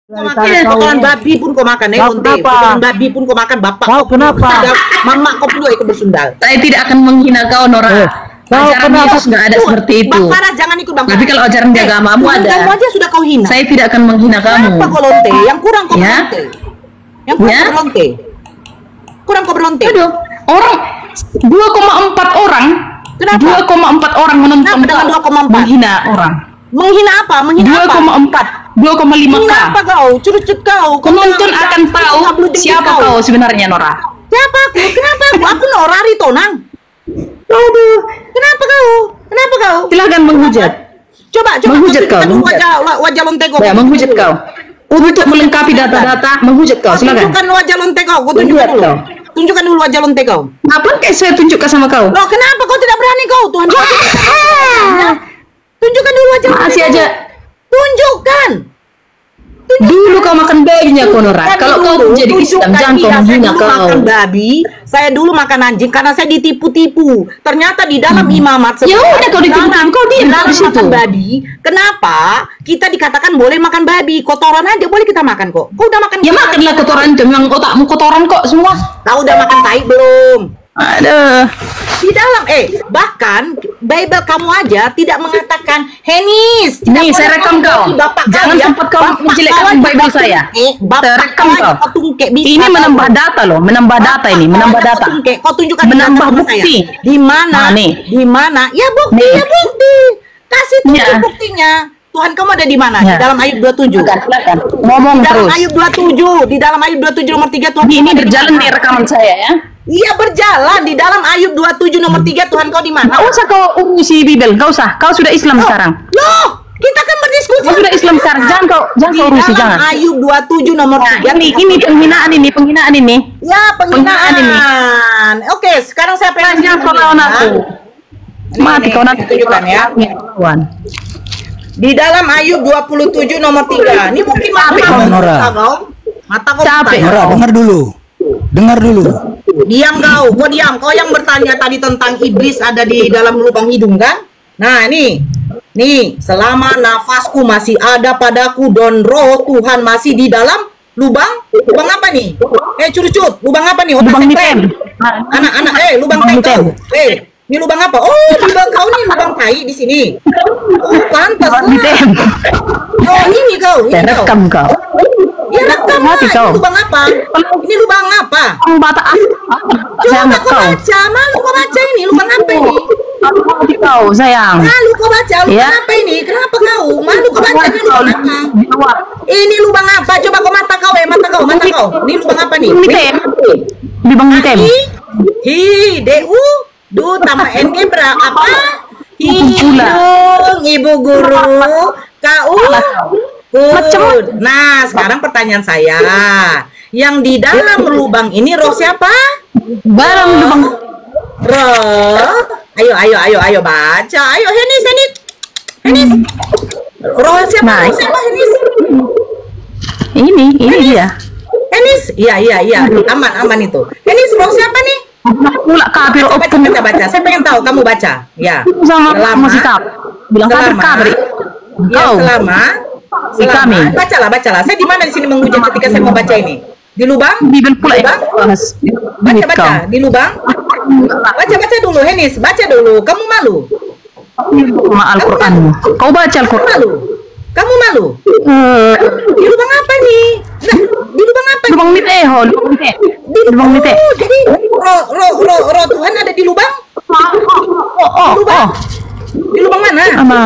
Kau makan kotoran babi pun kau makan, onte. Kotoran babi pun kau makan, bapak kau kenapa? Mama kau pun ikut bersundal. Saya tidak akan menghina kau, Nora. Ajaran Yesus nggak ada seperti itu. Bang Farah, jangan ikut Bang Farah. Tapi kalau ajaran agamamu ada. Kamu aja sudah kau hina. Saya tidak akan menghina kamu. Kenapa kau lonte? Yang kurang kau Ya. lonte. Yang kurang kau lonte. Kurang kau berlonte. Aduh, orang 2,4 orang. Kenapa? 2,4 orang menonton. Kenapa dengan 2,4? Menghina orang. Menghina apa? Menghina apa? 2,4, 2,5 Menghina k. apa kau? Curut-curut kau. Penonton akan tahu siapa kau sebenarnya, Nora. Siapa aku? Kenapa aku? Aku Nora Ritonang. Aduh, kenapa kau? Kenapa kau? Silakan menghujat. Coba Menghujat kau, tunjukkan menghujat. wajah lonte kau. Ya, menghujat kau. Untuk melengkapi data-data, menghujat kau. Silakan. Tunjukkan wajah lonte kau. Kau tunjukkan Menghujat dulu. kau. Tunjukkan dulu wajah lonte kau. Apa kayak saya tunjukkan sama kau? Loh, kenapa kau tidak berani kau? Tuhan kau. Tunjukkan dulu wajah lonte Masih kau. aja. Tunjukkan. Dulu kau makan babinya, kau, Nora. Kalau kau jadi Islam, jangan kau menghina kau. Makan babi, saya dulu makan anjing karena saya ditipu-tipu. Ternyata di dalam imamat Ya udah, kau ditipu-tipu, kau diam dalam di situ. makan babi. Kenapa kita dikatakan boleh makan babi? Kotoran aja boleh kita makan kok. Kau udah makan? Ya makanlah kotoran itu, memang otakmu kotoran kok semua. Kau udah makan tai belum? Aduh. Di dalam bahkan Bible kamu aja tidak mengatakan Henis. Nih, saya rekam kau. Jangan sempat kau menjelekkan Bible saya. Saya rekam kau. Ini menambah data loh, menambah data ini, menambah data. Kau tunjukkan Menambah data sama bukti. saya. Di mana? Nah, nih. Di mana? Ya bukti, Nih. ya bukti. Kasih tunjuk Ya. buktinya. Tuhan kamu ada di mana? Di Ya. dalam Ayub 27. Silakan. Ngomong Di dalam terus. Ayub 27, di dalam Ayub 27 nomor 3 Tuhan. Ini kamu ada di berjalan mana? nih rekaman saya ya. Iya berjalan di dalam Ayub 27 nomor 3 Tuhan kau di mana? Gak usah kau urusi Bible, gak usah. Kau sudah Islam sekarang. Loh, kita kan berdiskusi. Kau sudah Islam sekarang. Jangan kau urusi, Di dalam jangan. Ayub 27 nomor 3. Ini penghinaan ini, penghinaan ini. Ya, Penghinaan penghinaan. Oke, sekarang saya pengen Jangan kau lawan aku. Mati kau nanti tunjukkan ya. Lawan. Di dalam Ayub 27 nomor 3. Ini mungkin Capek mata kau, Nora. Mata kau Capek. buta. Nora, dengar dulu. Dengar dulu. Diam kau diam. Kau yang bertanya tadi tentang iblis ada di dalam lubang hidung kan? Nah, nih, selama nafasku masih ada padaku dan roh Tuhan masih di dalam lubang apa nih? Curut, lubang apa nih? Lubang Otak mitem. anak-anak, lubang tai kau. Ini lubang apa? Oh, lubang kau nih lubang tai di sini. Oh, pantas lah. Mitem. Oh, ini kau. Rekam kau. Ya, rekam lah. Mati kau. Ini lubang apa? Ini lubang apa? Bata Coba kau baca, malu kau baca ini, lubang apa ini? Mati kau, sayang. Malu kau baca, lubang Ya. apa ini? Kenapa kau? Malu kau baca, ini lubang apa? Ini lubang apa? Coba kau mata kau, mata kau. Ini lubang apa nih? Mitem. Lubang mitem. DU, tambah NG apa? Pula. Hidung, ibu guru, kau. Macam. Nah, sekarang pertanyaan saya. Yang di dalam lubang ini roh siapa? Barang lubang. Roh. Ayo baca. Ayo Henis. Roh siapa? Nah, Roh siapa Henis? Ini dia. Henis. Iya. Aman itu. Henis, roh siapa nih? Pula kafir opung. Baca. Saya pengen tahu kamu baca. Ya. Sama Selama- masih kafir. Bilang kafir kafir. Ya, Kau. selama kami. bacalah. Saya di mana di sini menghujat ketika saya mau baca ini? Di lubang? Bibel pula Di ya. lubang? Baca. Di lubang? Baca dulu, Henis. Baca dulu. Kamu malu? Sama Al-Quranmu. Kau baca Al-Quran. Kamu malu? Di lubang apa nih? Nah, di lubang apa? Lubang mite, lubang mite. Lubang mite. Oh, jadi roh Tuhan ada di lubang? Oh. Di lubang mana? Sama.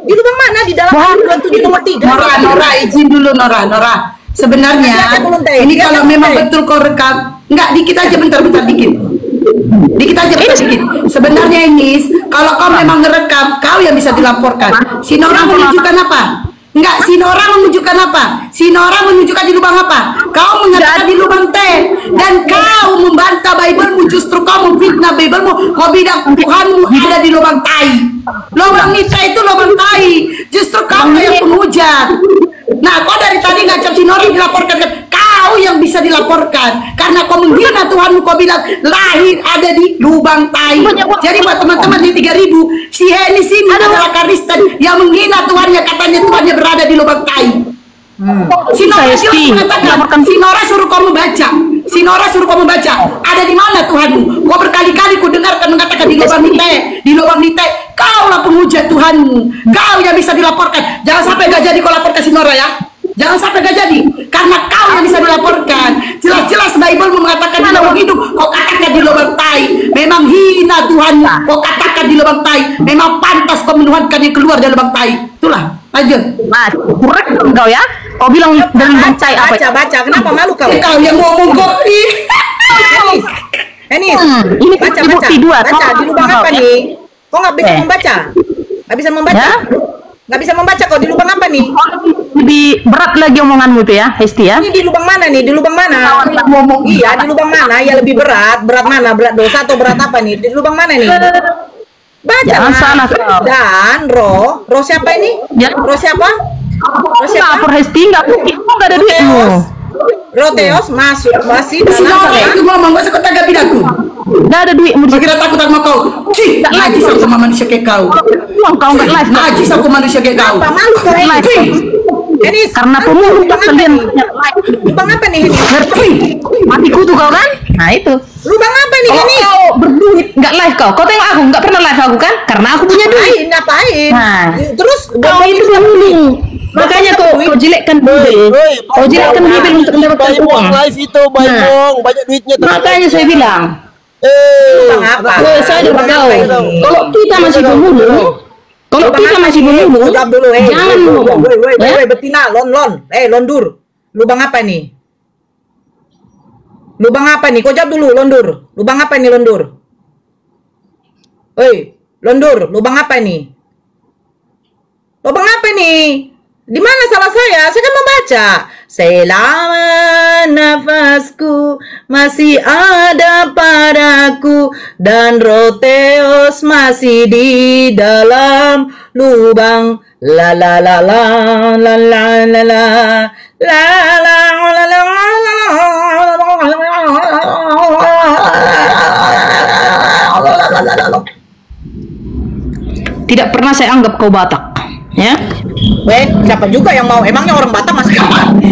Di lubang mana? Di dalam Ayub 27 nomor 3. Nora, izin dulu Nora. Sebenarnya Ada belum, Teh? ini Ada kalau belum, memang Teh? betul kau rekam, enggak dikit aja bentar dikit. Dikit aja bentar dikit. Sebenarnya ini kalau kau memang ngerekam, kau yang bisa dilaporkan. Si Nora menunjukkan apa? Enggak, si Nora menunjukkan apa? Si Nora menunjukkan di lubang apa? Kau mengatakan di lubang T dan kau membantah Biblemu, justru kau memfitnah Biblemu. Kau bilang Tuhanmu ada di lubang tai. Lubang Mita itu lubang tai. Justru kau yang penghujat. Nah, kau dari tadi ngacap si Nora dilaporkan. Kau yang bisa dilaporkan karena kau menghina Tuhanmu. Kau bilang lahir ada di lubang tai. Jadi buat teman-teman di 3000, si Henis ini adalah Kristen yang menghina Tuhannya, katanya Tuhannya berada di lubang tai. Si Nora Saya jelas sih, mengatakan, si Nora suruh kamu baca. Si Nora suruh kamu baca. Ada di mana Tuhanmu? Kau berkali-kali ku dengarkan mengatakan di lubang nite, di lubang nite. Kaulah penghujat Tuhanmu. Kau yang bisa dilaporkan. Jangan sampai gak jadi kau laporkan si Nora ya. Jangan sampai gak jadi, karena kau yang bisa dilaporkan. Jelas-jelas Bible mengatakan di lubang hidup, kau katakan di lubang tai. Memang hina Tuhanmu, kau katakan di lubang tai. Memang pantas kau menuhankan yang keluar dari lubang tai. Itulah, lanjut. Mas, kurang kau ya. Kau bilang dari baca apa? Baca. Kenapa malu kau? Kau yang ngomong kok. Enis, Ini baca. bukti dua. Baca di lubang apa nih? Kok nggak bisa membaca? Nggak bisa membaca? Ya? Nggak bisa membaca kau di lubang apa nih? Lebih berat lagi omonganmu itu ya, Hesti ya. Ini di lubang mana nih? Di lubang mana? Iya, di lubang mana? Ya lebih berat. Berat mana? Berat dosa atau berat apa nih? Di lubang mana nih? Baca. Jangan Mas. salah kau. Dan roh siapa ini? Ya. Roh siapa? Roh siapa? Lapor Hesti nggak mungkin, nggak ada duitmu. Roteos masuk masih Si dalam Nora itu ngomong, gak usah kau tanggapin aku. Nggak ada duitmu. Kau kira takut sama kau? Cih, najis aku sama manusia kayak kau. Kau nggak live. Najis aku manusia kayak kau. apa malu kau ini? Cih, Enis, Karena pemulung lubang apa kalian nih? Lubang apa nih? Enis? mati kutu kau kan? Nah itu. Lubang apa nih? Kalau Enis? kau berduit nggak live kau tengok aku nggak pernah live aku kan? Karena aku punya duit. Ngapain? Nah. Terus Kau itu pemulung. Makanya kau jelekkan Bible. Kau jelekkan Bible untuk mendapatkan uang. Live itu Baimong, banyak duitnya. Makanya saya bilang, lubang apa? saya udah tahu. Kalau kita masih pemulung, Jawab dulu, jangan ngomong. Ya? betina, londur. Lubang apa nih? Lubang apa nih? Kau jawab dulu, londur. Lubang apa nih, londur? Londur, lubang apa nih? Lubang apa nih? Di mana salah saya? Saya kan membaca. Selama nafasku masih ada padaku dan roteos masih di dalam lubang. La la la la la la la la la la la la la. Tidak pernah saya anggap kau Batak, ya? Siapa juga yang mau? Emangnya orang Batak masih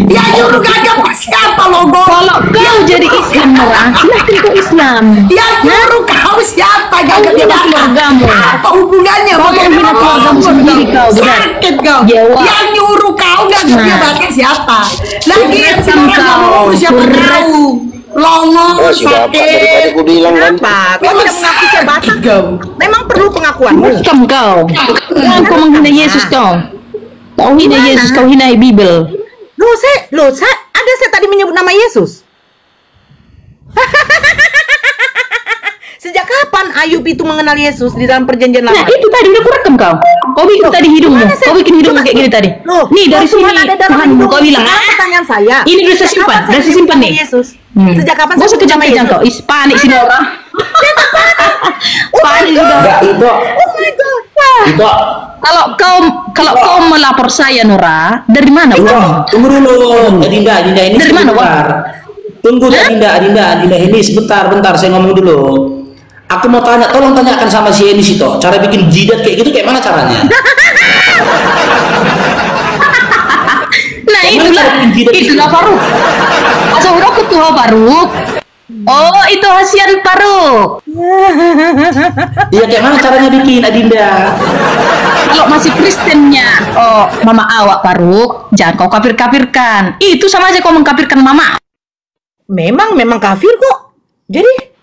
ya nyuruh gagap siapa logo? Kalau kau jadi Islam, Nora, silahkan kau Islam. Ya nyuruh kau siapa gagap hina Batak? keluargamu. Apa hubungannya? Kau hina keluargamu sendiri kau, benar. Sakit kau. Jawa. Yang nyuruh kau gagapnya Batak siapa? Lagi Rekam sekarang kau. ngomong siapa kau? Longong Sudah Pak, sakit. tadi gue bilang kan. Kenapa? Kau tidak mengaku saya Batak? Kau. Memang perlu pengakuanmu. Rekam kau. Jangan kau menghina Yesus kau. Kau hina Yesus, kau hina Bible. Saya tadi menyebut nama Yesus. Sejak kapan Ayub itu mengenal Yesus di dalam perjanjian Nah lama? itu tadi udah kurekam kau. Kau bikin tadi hidungmu. Gimana saya- Kau bikin hidungmu Coba- kayak gini tadi. Loh, Nih dari Tuhan sini ada dalam Tuhanmu. hidung. Kau bilang. Sekarang pertanyaan saya. Ini udah saya Sejak simpan. kapan Udah saya simpan nih. Yesus. Sejak kapan Gak usah saya sebut nama kejang-kejang Yesus? kau. Panik sih Nora. Panik sudah. Enggak, itu. Oh my God. Itu. Kalau kau melapor saya Nora, dari mana uangmu? Tunggu dulu. Adinda ini Dari mana, sebentar. Tunggu Adinda ini sebentar, saya ngomong dulu. Aku mau tanya, tolong tanyakan sama si Enis itu, cara bikin jidat kayak gitu kayak mana caranya? Nah itulah Faruk. Asal udah ketua Faruk. Oh itu Hasian Faruk. Iya kayak mana caranya bikin Adinda? Kalau masih Kristennya, oh mama awak Faruk, jangan kau kafir-kafirkan. Itu sama aja kau mengkafirkan mama. Memang kafir kok. Jadi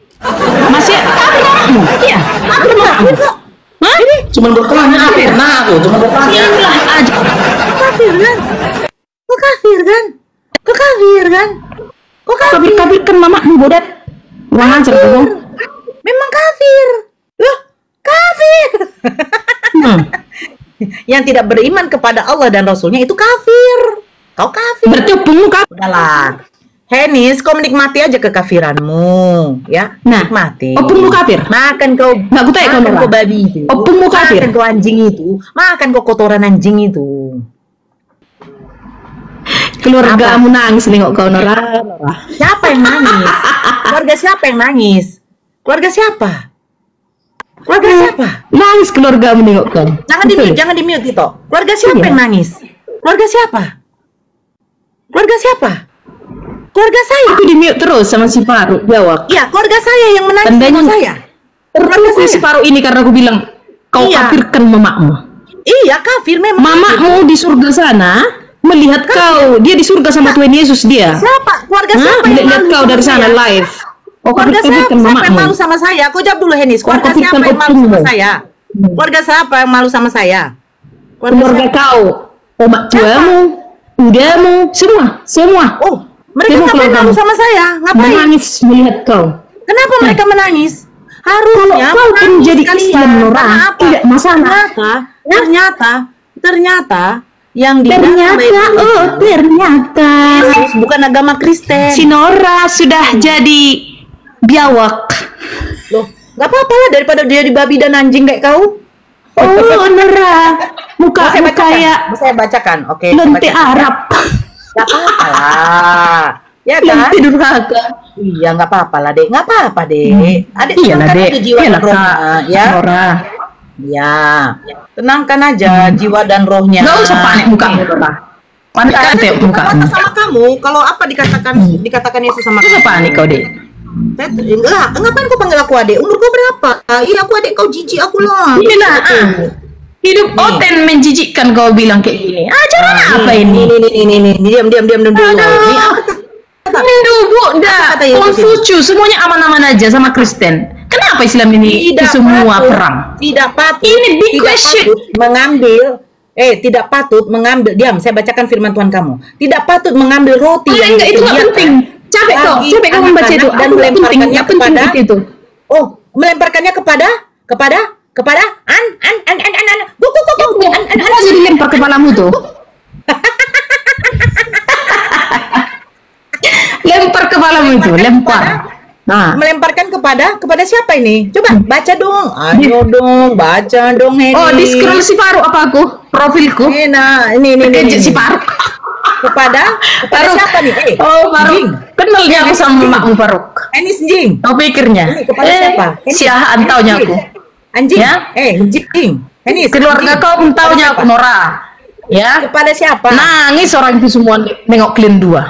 Masih kafir mamamu? Iya, kafir mamamu. kok. Hah? Cuman bertanya, pernah aku, cuman bertanya. Inilah aja. Kafir kan? Kok kafir kan? Kok kafir kan? Kok kafir? Kafir-kafirkan mamamu bodat. Kurang ajar kau. Memang kafir. Loh, kafir. Yang tidak beriman kepada Allah dan Rasulnya itu kafir. Kau kafir. Berarti opungmu kafir. Udahlah. Henis, kau menikmati aja kekafiranmu, ya? Nah, Nikmati. opungmu kafir. Makan kau, Nggak ku tanya kau, makan Nora. kau babi itu. Opungmu kafir. Makan kau anjing itu. Makan kau kotoran anjing itu. Keluargamu nangis nengok kau Nora. Siapa yang nangis? Keluarga siapa yang nangis? Keluarga siapa? Keluarga siapa? Nangis keluargamu nengok kau. Jangan di mute, jangan di mute itu. Keluarga siapa Iya. yang nangis? Keluarga siapa? siapa? Keluarga saya. Aku di mute terus sama si Faru jawab. Iya, keluarga saya yang menangis Tandanya sama saya. tertutup si Faru ini karena aku bilang kau Iya. kafirkan mamamu. Iya, kafir memang. Mamamu di surga sana melihat kau, dia di surga sama Tuhan Yesus dia. Siapa? Keluarga Hah? siapa yang Melihat malu kau sama dari sana saya? live. Oh, Keluarga kafirkan siapa yang mamamu. malu sama saya? Kau jawab dulu, Henis. Keluarga kafirkan siapa yang malu sama opungmu. saya? Keluarga siapa yang malu sama saya? Keluarga siapa? kau, omak tuamu, udamu, semua. Oh, mereka Semua ngapain keluargamu. malu sama saya? Ngapain? Menangis melihat kau. Kenapa mereka menangis? Harusnya Kalau kau menangis menjadi kalian. Islam, Nora, Karena apa? tidak masalah. Ternyata yang didatang Ternyata, oh ternyata Yesus bukan agama Kristen. si Nora sudah jadi biawak. Loh, nggak apa-apa lah daripada dia di babi dan anjing kayak kau. Oh Nora, muka Mau saya bacakan? kayak Mau saya bacakan. Oke. lonte bacakan. Arab. Nggak apa-apa lah. Ya kan? Lonte durhaka. Iya, nggak apa-apa lah, Dek. Nggak apa-apa, Dek. Adik Iya lah tenangkan dek, aja jiwa iya dan lah rohnya, kak ya. Nora. Ya. Tenangkan aja jiwa dan rohnya. Nggak usah panik mukamu Nora. Panik Karena kate itu mukamu. kata sama kamu, kalau apa dikatakan Yesus sama Nggak usah kamu. panik kau dek. Enggak, ngapain kau panggil aku adik? Umur kau berapa? Iya, aku adik kau, jijik aku lah. Ini lah. Hidup Oten menjijikkan kau bilang kayak gini. Ajaran apa ini? Ini, diam dulu. Ini apa? Hindu, Buddha, kata Yesus Konfusius, semuanya aman-aman aja sama Kristen. Kenapa Islam ini semua perang? Tidak patut. Ini big tidak question. patut tidak patut mengambil. Diam, saya bacakan firman Tuhan kamu. Tidak patut mengambil roti yang Enggak, itu nggak disediakan penting. Capek kau bagi membaca itu. anak-anak dan Aku nggak penting, melemparkannya nggak penting kepada itu. Oh, melemparkannya kepada an Apa jadi lempar kepalamu tuh? Lempar kepalamu itu, lempar. Nah, melemparkan kepada siapa ini? Coba baca dong. Ayo dong, baca dong Heni. oh di scroll si Faru apa aku? Profilku. Nah, ini. Kejut si Faru. Kepada Faruk. siapa nih? Oh Faru. Jing. Kenal dia aku sama makmu Faruk. Enis Jing. Kau pikirnya? Ini kepada siapa? Enis. Siah antaunya Enis. aku. Anjing. Ya? Jing. Enis. Keluarga anjing. kau entaunya Kepada aku Nora. Ya. siapa? Kepada siapa? Nangis orang itu semua nengok kalian dua.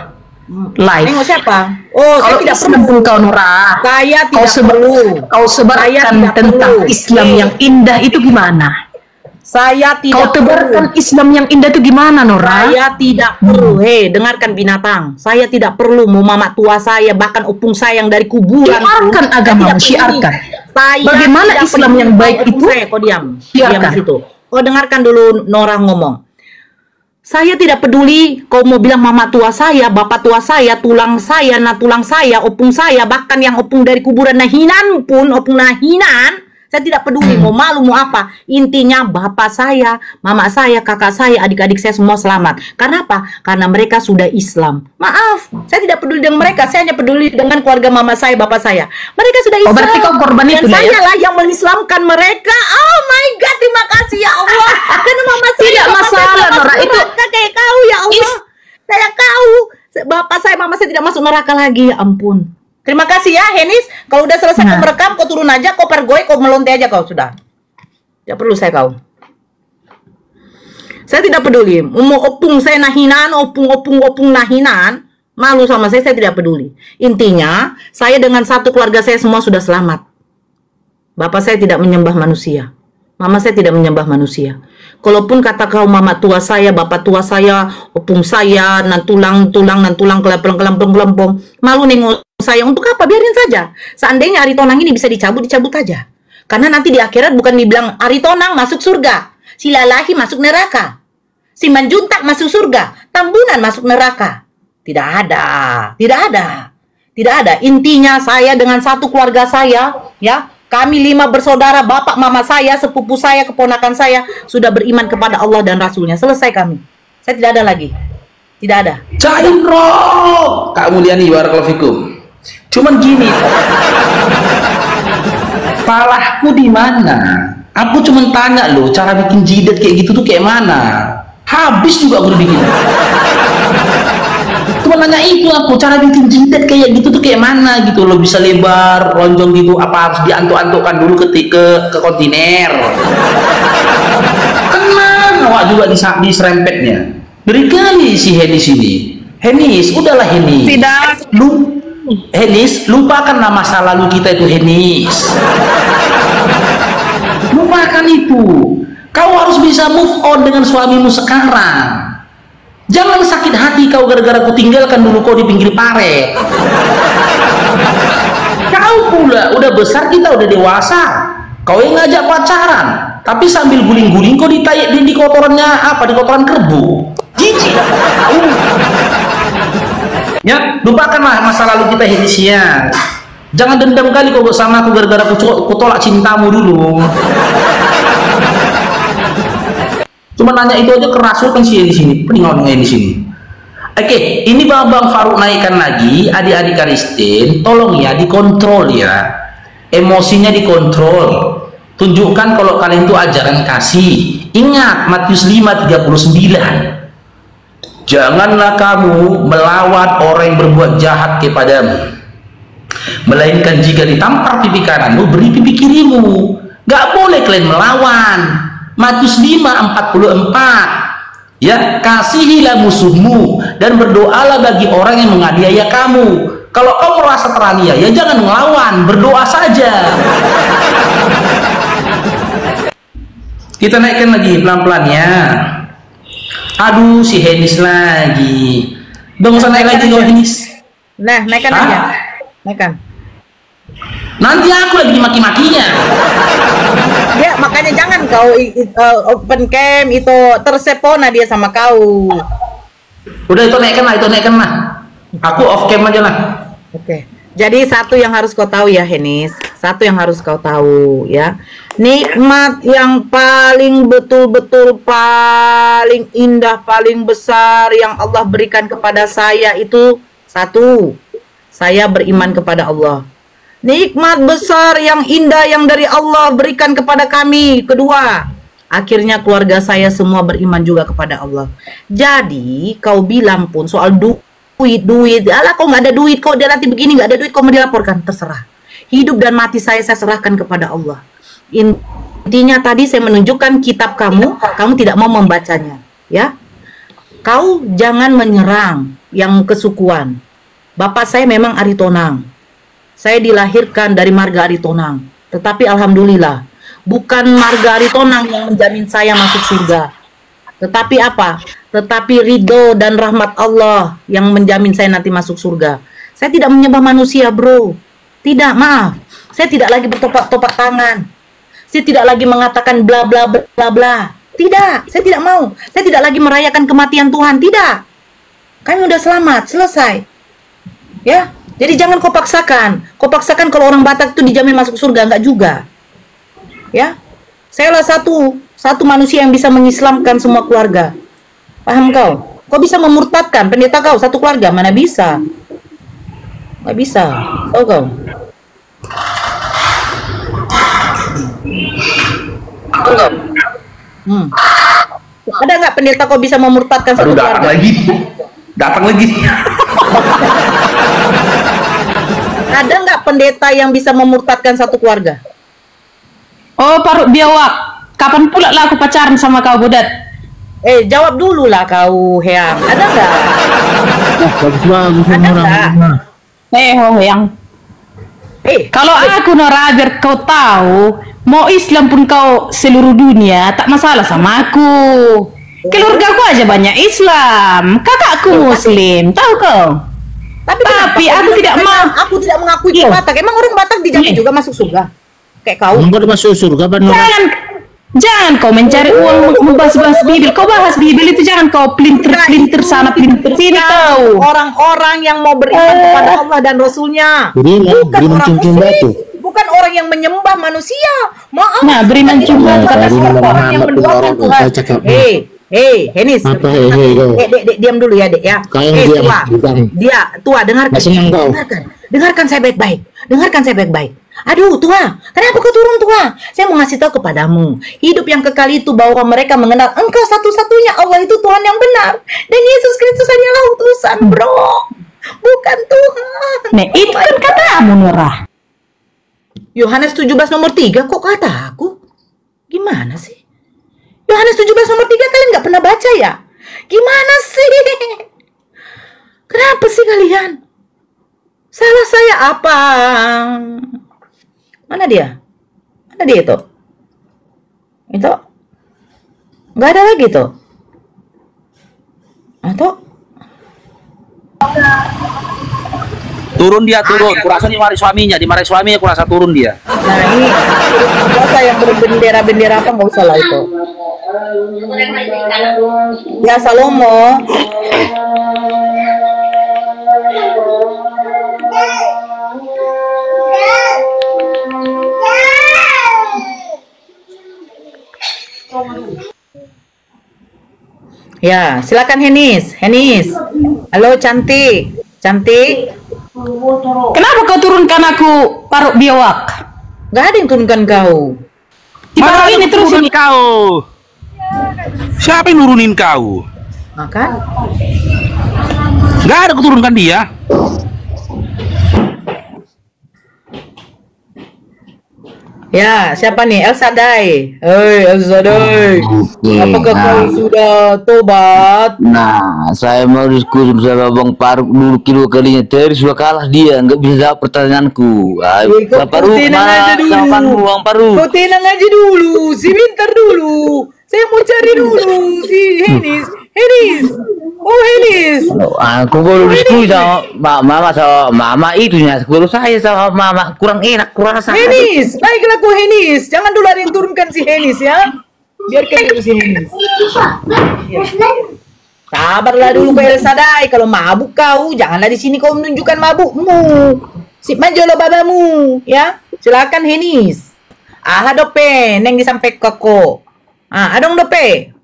Live. Nengok siapa? Oh, saya Kalau tidak Islam perlu. kau Nora. Saya Kau tidak perlu. Kau Saya sebarkan tidak tentang perlu. Islam yang indah itu gimana? Saya Kau tidak tebarkan perlu. Islam yang indah itu gimana Nora? Saya tidak perlu. Dengarkan binatang. Saya tidak perlu mau mama tua saya bahkan opung saya yang dari kuburan. Syiarkan Saya agamamu, tidak peduli. syiarkan. Saya Bagaimana tidak Islam peduli yang baik opung itu? Saya, kau diam. Syiarkan. Diam di situ. Kau dengarkan dulu Nora ngomong. Saya tidak peduli kau mau bilang mama tua saya, bapak tua saya, tulang saya, opung saya, bahkan yang opung dari kuburan nahinan pun, opung nahinan, saya tidak peduli mau malu mau apa. Intinya bapak saya, mama saya, kakak saya, adik-adik saya semua selamat. Karena apa? Karena mereka sudah Islam. Maaf, saya tidak peduli dengan mereka, saya hanya peduli dengan keluarga mama saya, bapak saya. Mereka sudah Islam. Oh, berarti kau korban Dan itu lah saya ya? lah yang mengislamkan mereka. Oh my God, terima kasih ya Allah. Karena mama saya Tidak bapak masalah, saya tidak Nora. masuk Itu- neraka kayak kau ya Allah. Kayak kau. Bapak saya, mama saya tidak masuk neraka lagi. Ya ampun. Terima kasih ya Henis. Kalau udah selesai kau Nah. merekam, kau turun aja, kau pergoy, kau melonte aja kau sudah. Tidak perlu saya kau. Saya tidak peduli. Mau opung saya nahinan, opung nahinan, malu sama saya tidak peduli. Intinya, saya dengan satu keluarga saya semua sudah selamat. Bapak saya tidak menyembah manusia. Mama saya tidak menyembah manusia. Kalaupun kata kau mama tua saya, bapak tua saya, opung saya, nan tulang, kelempong, malu nengok saya untuk apa? Biarin saja. Seandainya Ari Tonang ini bisa dicabut aja. Karena nanti di akhirat bukan dibilang Ari Tonang masuk surga, si Lalahi masuk neraka, si Manjuntak masuk surga, Tambunan masuk neraka. Tidak ada. Intinya saya dengan satu keluarga saya, ya. Kami 5 bersaudara, bapak, mama saya, sepupu saya, keponakan saya sudah beriman kepada Allah dan Rasulnya. Selesai kami. Saya tidak ada lagi. Tidak ada. Caimro, Kak Mulyani, barakallahu fikum. Cuman gini, salahku di mana? Aku cuman tanya loh, cara bikin jidat kayak gitu tuh kayak mana? Habis juga aku udah bikin. Cuma nanya itu aku, cara bikin jidat kayak gitu tuh kayak mana gitu loh, bisa lebar, lonjong gitu, apa harus diantuk-antukkan dulu ke kontainer? Kenal awak juga di serempetnya. Ngeri kali si Hedi sini. Henis, udahlah Henis. Tidak. Henis, lupakanlah masa lalu kita itu Henis. Lupakan itu. Kau harus bisa move on dengan suamimu sekarang. Jangan sakit hati kau gara-gara ku tinggalkan dulu kau di pinggir paret. Kau pula udah besar, kita udah dewasa. Kau yang ngajak pacaran, tapi sambil guling-guling kau di kotorannya apa? Di kotoran kerbau. Jijik. Ya, lupakanlah masa lalu kita Henisia. Jangan dendam kali kau bersama aku gara-gara ku tolak cintamu dulu. Cuma nanya itu aja kerasukan sih di sini, peninggalannya di sini. Oke, ini Bang Faruk naikkan lagi, adik-adik Karistin, tolong ya dikontrol ya, emosinya dikontrol. Tunjukkan kalau kalian itu ajaran kasih. Ingat Matius 5:39. Janganlah kamu melawan orang yang berbuat jahat kepadamu, melainkan jika ditampar pipi kananmu, beri pipi kirimu. Gak boleh kalian melawan. Matius 5:44. Ya, kasihilah musuhmu dan berdoalah bagi orang yang menganiaya kamu. Kalau kau merasa teraniaya, jangan melawan, berdoa saja. Kita naikkan lagi pelan-pelan ya. Aduh, si Henis lagi. Udah usah naik lagi kau Henis. Nah, naikkan aja. Naikkan. Nanti aku lagi maki-makinya. Ya, makanya jangan kau open cam itu tersepona dia sama kau. Udah itu naikkan lah. Aku off cam aja lah. Oke. Jadi satu yang harus kau tahu ya Henis, satu yang harus kau tahu ya, nikmat yang paling betul-betul paling indah, paling besar yang Allah berikan kepada saya itu satu, saya beriman kepada Allah. Nikmat besar yang indah yang dari Allah berikan kepada kami. Kedua, akhirnya keluarga saya semua beriman juga kepada Allah. Jadi kau bilang pun soal duit, alah kok nggak ada duit, kok dia nanti begini nggak ada duit, kok mau dilaporkan, terserah. Hidup dan mati saya serahkan kepada Allah. Intinya tadi saya menunjukkan kitab kamu tidak mau membacanya, ya. Kau jangan menyerang yang kesukuan. Bapak saya memang Aritonang. Saya dilahirkan dari marga Aritonang. Tetapi alhamdulillah, bukan marga Aritonang yang menjamin saya masuk surga. Tetapi apa? Tetapi ridho dan rahmat Allah yang menjamin saya nanti masuk surga. Saya tidak menyembah manusia, bro. Tidak, maaf. Saya tidak lagi bertopak-topak tangan. Saya tidak lagi mengatakan bla bla bla bla. Tidak, saya tidak mau. Saya tidak lagi merayakan kematian Tuhan. Tidak. Kami udah selamat, selesai. Ya, jadi jangan kau paksakan. Kau paksakan kalau orang Batak itu dijamin masuk surga, enggak juga. Ya, saya lah satu manusia yang bisa mengislamkan semua keluarga. Paham kau? Kau bisa memurtadkan pendeta kau satu keluarga, mana bisa? Nggak bisa. Tahu kau? Tahu kau? Ada nggak pendeta kau bisa memurtadkan satu keluarga? Datang lagi. Ada nggak pendeta yang bisa memurtadkan satu keluarga? Oh, Paruk Biawak, kapan pula lah aku pacaran sama kau, Budat? Jawab dulu lah kau, Heang. Ada nggak? Ada nggak? Yang. Kalau aku Nora, biar kau tahu, mau Islam pun kau seluruh dunia, tak masalah sama aku. Keluarga aku aja banyak Islam, kakakku Muslim, tahu kau? Tapi aku tidak mau. Aku tidak mengakui kau Batak. Emang orang Batak dijamin juga masuk surga? Kayak kau? Enggak masuk surga, Jangan kau mencari uang membahas-bahas Bibil. Kau bahas Bibil itu jangan kau pelintir sana pelintir sini kau. Orang-orang yang mau beriman kepada Allah dan Rasulnya. Bukan orang musyrik. Bukan orang yang menyembah manusia. Maaf. Nah, beriman cuma kata orang yang mendoakan Tuhan. Henis. Dek, diam dulu ya, Dek ya. Tua, dengarkan saya baik-baik. Dengarkan saya baik-baik. Aduh, tua, kenapa kau turun, tua? Saya mau ngasih tahu kepadamu, hidup yang kekal itu bahwa mereka mengenal Engkau satu-satunya Allah itu Tuhan yang benar, dan Yesus Kristus hanyalah utusan, bro, bukan Tuhan. Nah, itu kan katamu, Nurah. Yohanes 17 nomor 3, kok kata aku? Gimana sih? Yohanes 17 nomor 3 kalian nggak pernah baca ya? Gimana sih? Kenapa sih kalian? Salah saya apa? Mana dia? Mana dia itu? Itu? Nggak ada lagi tuh. Atau? Turun dia, turun. Kurasa dimarahi suaminya kurasa turun dia. Nah ini nggak usah yang berbendera-bendera apa, nggak usah lah itu. Ya Salomo. Ya, silakan Henis. Henis. Halo cantik. Cantik. Kenapa kau turunkan aku paruk biawak? Gak ada yang turunkan kau. Di paruk ini terus ini. Kau. Siapa yang nurunin kau? Maka Gak ada keturunkan dia. ya, siapa nih? El Shaddai. Hei, El Shaddai. Oke, Apakah kau nah. sudah tobat? Nah, saya mau diskusi bersama Bang Faruk dulu kedua kalinya. Tadi sudah kalah dia, nggak bisa jawab pertanyaanku. Ayo, Kau Bang Faruk, tenang aja dulu. Bang Faruk. Kau tenang aja dulu. Sebentar dulu. Saya mau cari dulu si Henis. Henis. Oh, Henis. Aku baru diskusi sama mama itu nya. Baru saya sama mama kurang enak, kurang rasa. Henis. Baiklah kau Henis. Jangan dulu ada yang turunkan si Henis ya. Biarkan dulu si Henis. Sabarlah dulu kau El Shaddai. Kalau mabuk kau, janganlah di sini kau menunjukkan mabukmu. Sip majolo babamu, ya. Silakan Henis. Ah, dope, neng disampaikan kok. Ah, adong dope.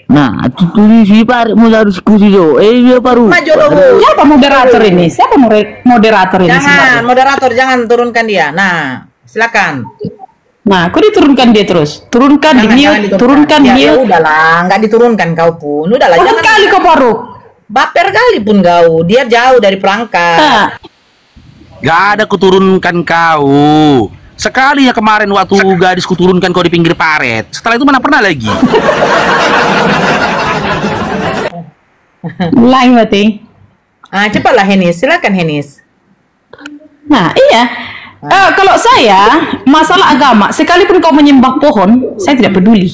Nah, itu si Faruk mau diskusi jo. Dia Faruk. Majolo. Siapa moderator ini? Siapa moderator ini Jangan, sebenarnya? moderator jangan turunkan dia. Nah, silakan. Nah, aku diturunkan dia terus. Turunkan, di mute, turunkan ya, dia. ya udahlah, nggak diturunkan kau pun. Udahlah, Jangan jangan kali kau Faruk. baper kali pun kau. Dia jauh dari perangkat. Nah, Gak ada kuturunkan kau. Sekali ya kemarin waktu gadis kuturunkan kau di pinggir paret. Setelah itu mana pernah lagi. lain berarti. Ah, cepatlah Henis, silakan Henis. Nah, iya. Kalau saya, masalah agama, sekalipun kau menyembah pohon, saya tidak peduli.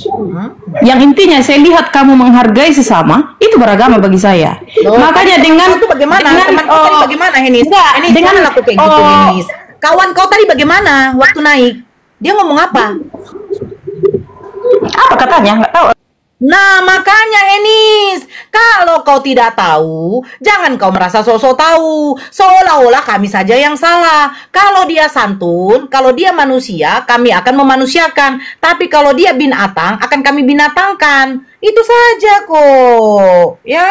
Yang intinya, saya lihat kamu menghargai sesama, itu beragama bagi saya. Loh, Makanya tadi dengan... kau tuh bagaimana? Teman kau tadi bagaimana Henis? Enggak, Henis, dengan... jangan laku kayak gitu Henis. Kawan kau tadi bagaimana waktu naik? Dia ngomong apa? Apa katanya? Nggak tahu. Nah, makanya Henis, kalau kau tidak tahu, jangan kau merasa sosok tahu. Seolah-olah kami saja yang salah. Kalau dia santun, kalau dia manusia, kami akan memanusiakan. Tapi kalau dia binatang, akan kami binatangkan. Itu saja kok. Ya,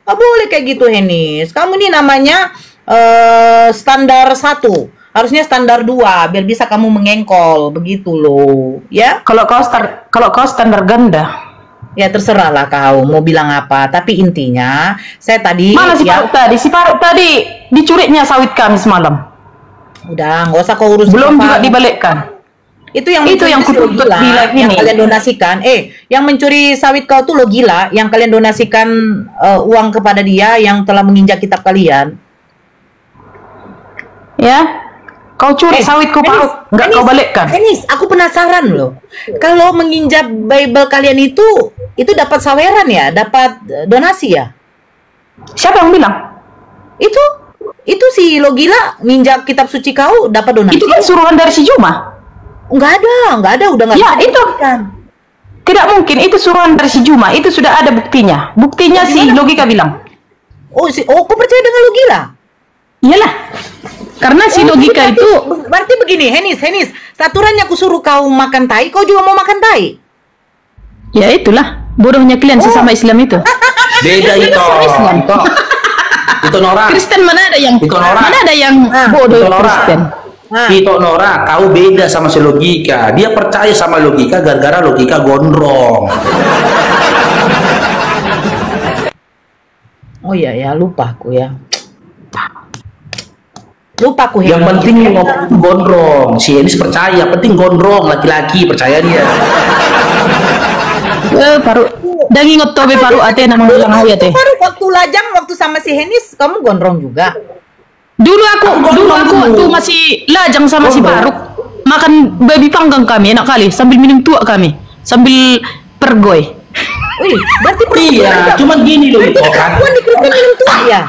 nggak boleh kayak gitu Henis. Kamu ini namanya standar 1. Harusnya standar 2, biar bisa kamu mengengkol. Begitu loh. Ya. Kalau kau standar ganda. Ya terserah lah kau mau bilang apa. Tapi intinya saya tadi Mana si ya, Faruk tadi? Si Faruk tadi dicuriknya sawit kami semalam. udah nggak usah kau urus. Belum apa. juga dibalikkan. Itu yang Itu yang mencuri si kutuntut Logila, di live yang ini. kalian donasikan. Yang mencuri sawit kau tuh lo gila. Yang kalian donasikan uang kepada dia yang telah menginjak kitab kalian. Ya. Kau curi sawitku Faruk, nggak kau balikkan. Enis, aku penasaran loh. Kalau menginjak Bible kalian itu dapat saweran ya, dapat donasi ya? Siapa yang bilang? Itu si Logila minjak kitab suci kau dapat donasi. Itu kan suruhan dari si Juma. Nggak ada, udah nggak Ya, bisa itu. dibuktikan. Tidak mungkin, itu suruhan dari si Juma. Itu sudah ada buktinya. Buktinya si Logika bilang. Oh, kau percaya dengan Logila? Iyalah. Karena si Logika Berarti- itu berarti begini, Henis, saturannya aku suruh kau makan tai, kau juga mau makan tai. ya itulah bodohnya kalian sesama Islam itu. Beda itu. Islam. Itu Nora. Kristen mana ada yang Itu Nora. mana ada yang bodoh Itu Nora. Kristen. Nah. Itu Nora, kau beda sama si Logika. Dia percaya sama logika gara-gara logika gondrong. Oh iya, lupa aku ya. Lupa aku Yang Henis. penting ngomong itu gondrong. Si Enis percaya, penting gondrong laki-laki percaya dia. Paru. Dan ingat tobe paru ate nama ulang aja teh. Baru waktu lajang waktu sama si Henis kamu gondrong juga. Dulu aku tuh masih lajang sama si Faruk. Makan babi panggang kami enak kali sambil minum tua kami. Sambil pergoy. Wih, berarti Iya, cuman gini loh itu kan. perempuan di Kristen minum tua ya?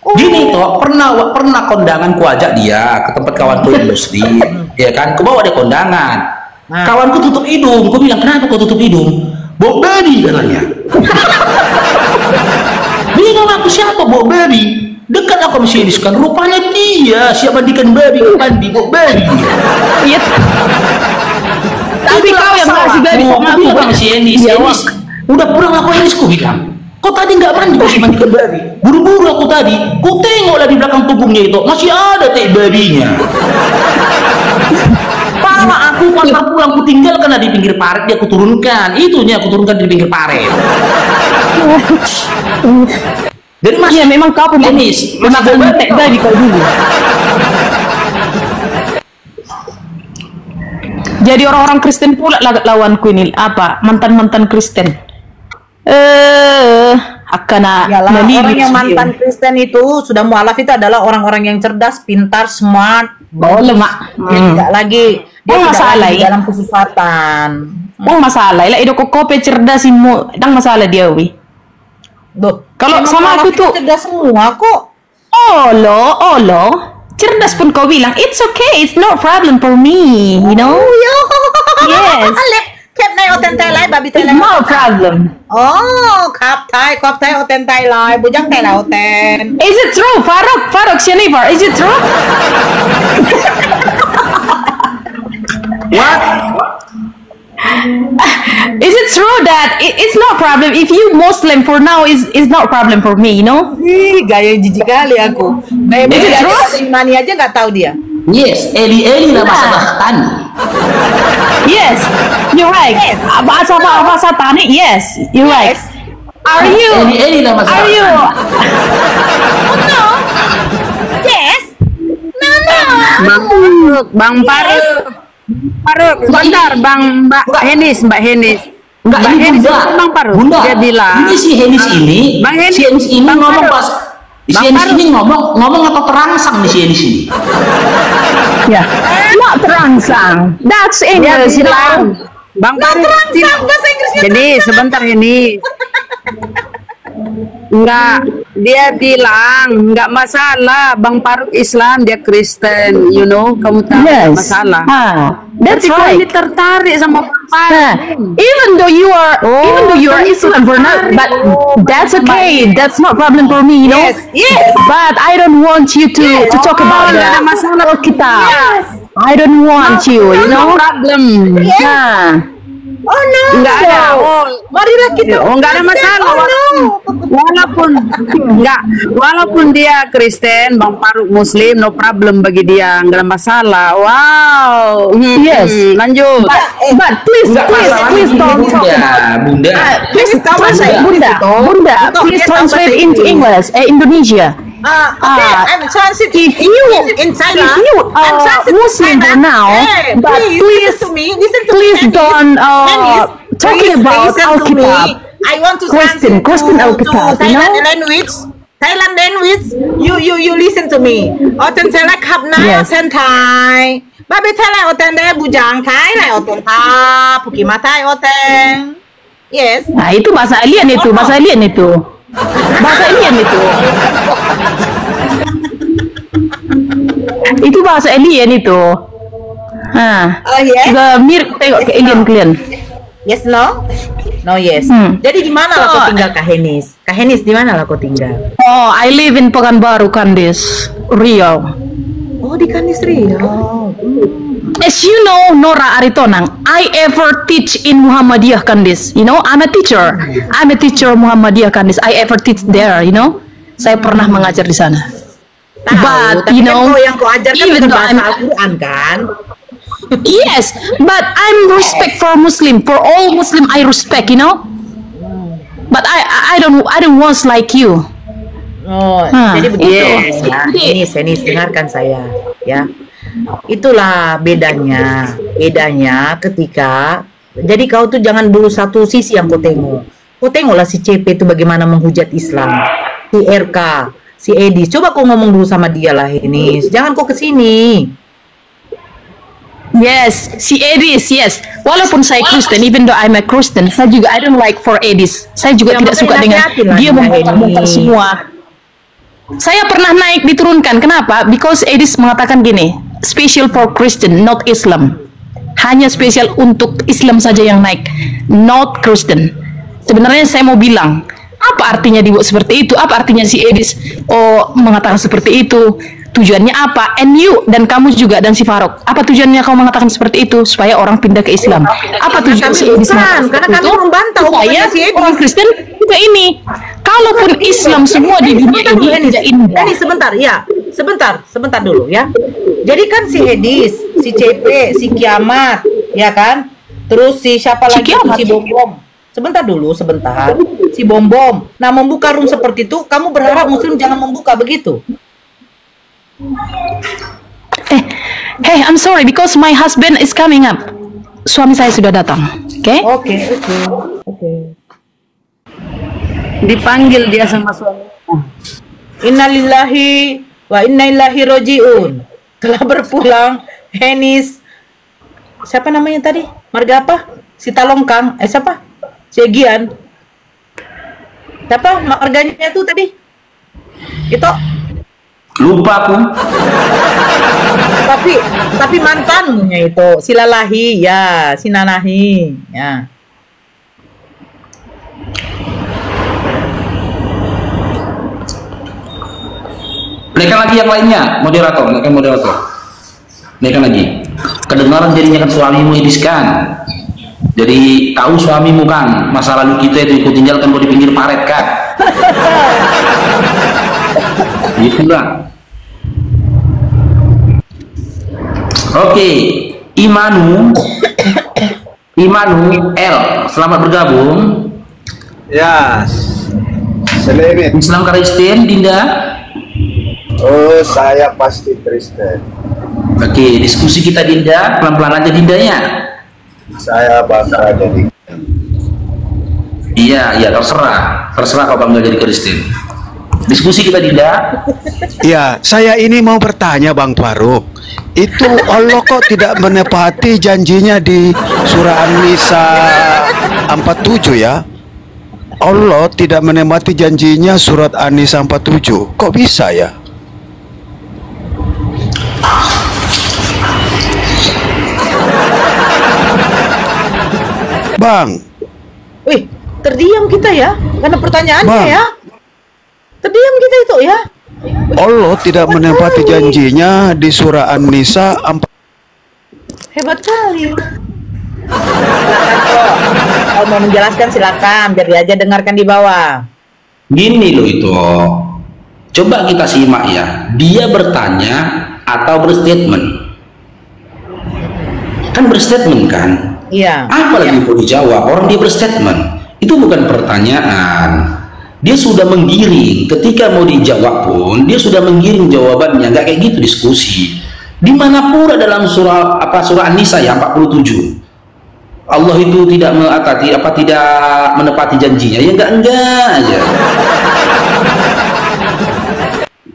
Gini toh, pernah kondangan ku ajak dia ke tempat kawanku yang muslim, ya kan? Ku bawa dia kondangan. Nah. Kawanku tutup hidung, ku bilang kenapa kau tutup hidung? Bok babi katanya. Bingung aku siapa bok babi? Dekat aku masih kan rupanya dia siap mandikan babi, mandi bok babi. Iya. Tapi kau yang ngasih babi sama aku bang si Enis, udah pulang aku Enis ku bilang. Kau tadi nggak mandi masih mandikan babi. Buru-buru aku tadi, ku tengoklah di belakang punggungnya itu masih ada teh babinya. Pala aku pas pulang ku tinggalkan di pinggir parit dia aku turunkan, itunya aku turunkan di pinggir parit. Jadi masih memang kau Enis, pernah kontak babi kau dulu. Jadi orang-orang Kristen pula lawanku ini apa mantan Kristen. Akan Yalah, orang yang mantan Kristen itu sudah mualaf itu adalah orang-orang yang cerdas, pintar, smart, lemak. tidak lagi dia tidak masalah lagi dalam kesesatan. Masalah, lah itu kope cerdasinmu, dang masalah dia wi. Kalau sama aku tuh cerdas semua kok. Olo, cerdas pun kau bilang it's okay, it's no problem for me, you know. Yes. Kep nai otentai lai babi tai It's no problem. Oh, kap tai otentai lai, bujang tai lai oten. Is it true, Faruk Shanifar? Is it true? What? Is it true that it's no problem if you Muslim for now is not problem for me, you know? Ih, gaya jijik kali aku. Is it true? Imani aja nggak tahu dia. Yes, Eli lah masalah tani. Yes, you're right. Bahasa tani, yes, you're right. Are you? Eli lah masalah. Are you? No. Yes. No. Bang Faruk, sebentar, Mbak Henis. Enggak, Mbak ini Henis, Bunda. Bang Faruk, Bunda, dia bilang. ini si Henis ini, Bang Henis, si Henis ini Bang ngomong Faruk. pas, si Henis ini ngomong apa terangsang nih si Henis ini? Yeah. Not terangsang. That's Dia English. bilang, Bang Faruk, Bahasa Inggrisnya. jadi sebentar Henis. Enggak, dia bilang enggak masalah. Bang Faruk Islam, dia Kristen, you know, kamu tahu enggak masalah. That's Tapi kau right. ini tertarik sama Bang Faruk. Even though you are Islam for now, but that's okay. That's not problem for me, you know. Yes. But I don't want you to talk about nggak ada the masalah. Alkitab. I don't want you, you No know. problem. Nah. Oh no. Enggak ada. Marilah kita. Oh, enggak ada masalah. Oh no. Walaupun dia Kristen, Bang Faruk Muslim, no problem bagi dia, enggak ada masalah. Wow. Yes. Lanjut. But please don't talk about. Bunda. Please translate, Bunda. Please Dia tahu translate bahasa into Inggris. Indonesia. Okay, I'm transit. If you in China, if you I'm transit Muslim for now, Hey, but please listen to me. Listen to please me. don't talking Please about listen to me. Alkitab. I want to Kristen translate Alkitab, to you know? Thailand language. You listen to me. Oten Thai khap na Yes. oten Thai. Babe Thai oten de bujang Thai lai oten Thai. Pukima Thai oten. Yes. Nah, itu bahasa alien itu, bahasa alien itu. Bahasa alien itu. Itu bahasa alien itu. Nah, Oh yes. juga mirip tengok ke alien kalian. Yes no? No yes. Jadi di mana lah kau tinggal Kak Henis? Kak Henis di mana lah kau tinggal? Oh, I live in Pekanbaru, Kandis, Riau. Oh di Kandis Riau. As you know, Nora Aritonang, I ever teach in Muhammadiyah Kandis. You know, I'm a teacher. I'm a teacher Muhammadiyah Kandis. I ever teach there, you know. Saya pernah mengajar di sana. Tahu, But, tapi you kan know, kau yang kau ajarkan even bukan though bahasa I'm- Al-Quran kan? Yes, but I'm respect for Muslim. For all Muslim, I respect, you know. But I don't want like you. Oh, jadi begitu. Ya, Henis, dengarkan saya, ya. Itulah bedanya ketika Jadi kau tuh jangan dulu satu sisi yang kau tengok. Kau tengoklah si CP itu bagaimana menghujat Islam, si RK, si Edis. Coba kau ngomong dulu sama dia lah ini. Jangan kau kesini. Yes, si Edis, yes. Walaupun saya Kristen, even though I'm a Christian, saya juga I don't like for Edis. Saya juga Ya, tidak suka makanya dengan hati-hati lah dia dengan membongkar ini. semua. Saya pernah naik diturunkan. Kenapa? Because Edis mengatakan gini, special for Christian, not Islam. Hanya spesial untuk Islam saja yang naik, not Kristen. Sebenarnya saya mau bilang, apa artinya dibuat seperti itu? Apa artinya si Edis mengatakan seperti itu? Tujuannya apa? And you dan kamu juga dan si Faruk. Apa tujuannya kau mengatakan seperti itu? Supaya orang pindah ke Islam. Apa tujuan si Edis mengatakan karena seperti kami itu? membantah Supaya omongannya si Edis. orang Kristen juga ini. Kalaupun Islam semua di dunia ini tidak indah. Ini sebentar, ya. Sebentar dulu ya. Jadi kan si Edis, si CP, si Kiamat, ya kan? Terus si siapa lagi? Kiamat. Si Bom Bom. Sebentar. Si Bom Bom. Nah, membuka room seperti itu, kamu berharap Muslim jangan membuka begitu? Hey, I'm sorry because my husband is coming up. Suami saya sudah datang. Oke? Oke. Dipanggil dia sama suami. Innalillahi wa inna ilaihi rojiun. Telah berpulang Henis. Siapa namanya tadi? Marga apa? Si Talongkang. Siapa? Si Gian. Siapa marganya itu tadi? Itu. Lupa aku. Tapi mantanmunya itu si Lalahi, ya, si Nanahi, ya. Naikkan lagi yang lainnya, moderator. Naikkan lagi. Kedengaran jadinya kan suamimu Edis kan. Jadi tahu suamimu kan masa lalu kita itu ikut tinggalkan kau di pinggir paret kan. Itulah. Oke, Imanu L, selamat bergabung. Ya, selamat. Islam Kristen, Dinda. Oh, saya pasti Kristen. Oke, diskusi kita Dinda, pelan-pelan aja Dindanya. Saya bangga jadi. Iya, terserah kau bangga jadi Kristen. Diskusi kita Dinda. Ya, saya ini mau bertanya Bang Faruk. Itu Allah kok tidak menepati janjinya di surah An-Nisa 47 ya? Allah tidak menepati janjinya surat An-Nisa 47. Kok bisa ya? Bang, Wih, terdiam kita ya, karena pertanyaannya Bang. ya. Terdiam kita itu ya. Allah tidak menepati janjinya di surah An-Nisa 4. Hebat kali. Silakan kok. Kalau mau menjelaskan silakan, biar dia aja dengarkan di bawah. Gini loh itu. Coba kita simak ya. Dia bertanya atau berstatement? Kan berstatement kan? Iya. Apa lagi mau dijawab? Orang dia berstatement. Itu bukan pertanyaan. Dia sudah menggiring. Ketika mau dijawab pun dia sudah menggiring jawabannya. Nggak kayak gitu diskusi. Dimana pula dalam surah An-Nisa ya 47 Allah itu tidak menepati janjinya ya enggak aja.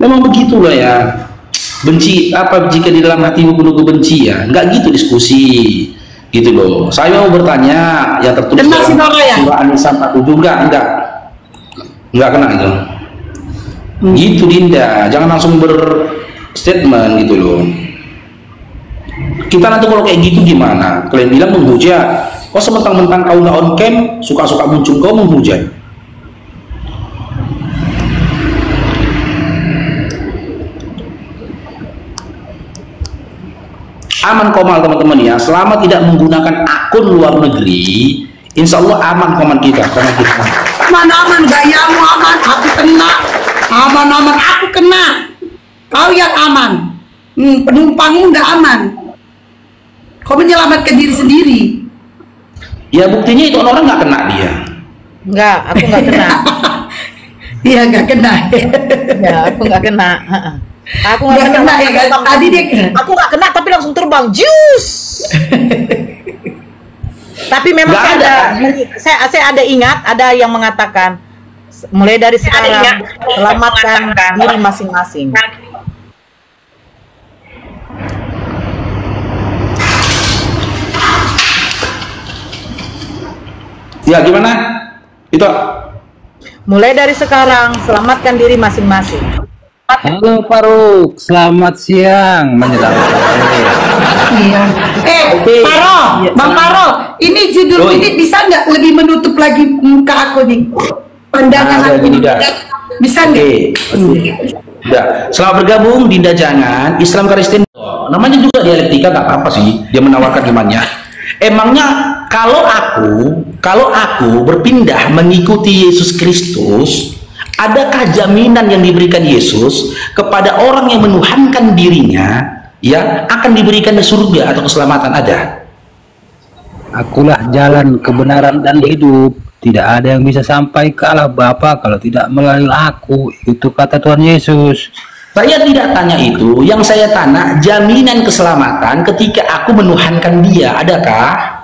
Memang begitulah ya. Benci apa jika di dalam hatimu penuh kebencian? Enggak gitu diskusi. Gitu loh. Saya mau bertanya yang tertulis dalam surah An-Nisa 47 enggak kena itu. Gitu Dinda, jangan langsung berstatement gitu loh. Kita nanti kalau kayak gitu gimana? Kalian bilang menghujat. Kok sementang-mentang kau nggak on cam, suka-suka muncul kau menghujat. Aman Komal teman-teman ya. Selama tidak menggunakan akun luar negeri, insya Allah aman komen kita. Aman-aman, gayamu aman, aku kena. Aman-aman, aku kena. Kau yang aman. Penumpangmu nggak aman. Kau menyelamatkan diri sendiri. Ya buktinya itu orang nggak kena dia. Enggak, aku nggak kena. Iya nggak kena. Ya, aku nggak kena. Aku Nggak kena ya kan? Tadi dia kena. Aku nggak kena tapi langsung terbang. Jus. Tapi memang Nggak ada. saya ada ingat, ada yang mengatakan mulai dari sekarang selamatkan diri masing-masing. Ya gimana? Itu Mulai dari sekarang selamatkan diri masing-masing. Halo Faruk, selamat siang menjelang sore. Iya. Paro, Bang Paro, ini judul Oi. ini bisa nggak lebih menutup lagi muka aku nih? Pandangan Nah, aku. gini dah. Bisa nggak? Ya, selamat bergabung Dinda Jangan Islam Kristen. Namanya juga dialektika, nggak apa-apa sih. Dia menawarkan imannya. Emangnya kalau aku berpindah mengikuti Yesus Kristus, adakah jaminan yang diberikan Yesus kepada orang yang menuhankan dirinya, ya, akan diberikan surga atau keselamatan? Ada? Akulah jalan kebenaran dan hidup. Tidak ada yang bisa sampai ke Allah Bapa kalau tidak melalui aku. Itu kata Tuhan Yesus. Saya tidak tanya itu, yang saya tanya jaminan keselamatan ketika aku menuhankan dia, adakah?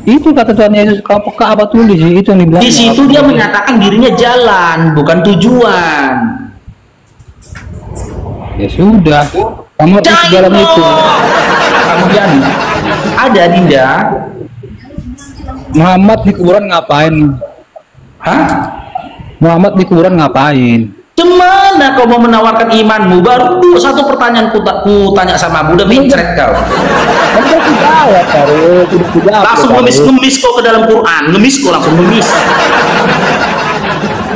Itu kata Tuhan Yesus. Apa tulis itu yang dibilang? Di situ dia menyatakan dirinya jalan, bukan tujuan. Ya sudah. Kamu harus jalan itu. Kemudian ada Dinda. Muhammad di kuburan ngapain? Hah? Muhammad di kuburan ngapain? Gimana kau mau menawarkan imanmu? Baru satu pertanyaan ku tanya sama Buddha, mencret kau. Langsung ngemis kau ke dalam Quran, ngemis kau langsung ngemis.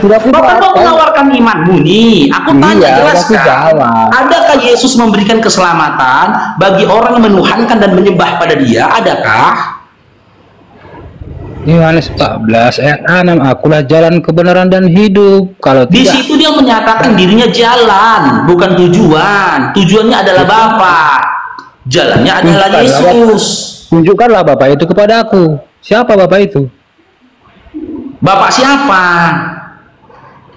Bapak mau menawarkan imanmu nih? Aku tanya jelaskan. Adakah Yesus memberikan keselamatan bagi orang yang menuhankan dan menyembah pada Dia? Adakah? Yohanes 14 ayat 6, akulah jalan kebenaran dan hidup. Kalau Di tidak, situ dia menyatakan dirinya jalan, bukan tujuan. Tujuannya adalah Bapa. Jalannya adalah Yesus. tunjukkanlah Bapak itu kepada aku. Siapa Bapak itu? Bapak siapa?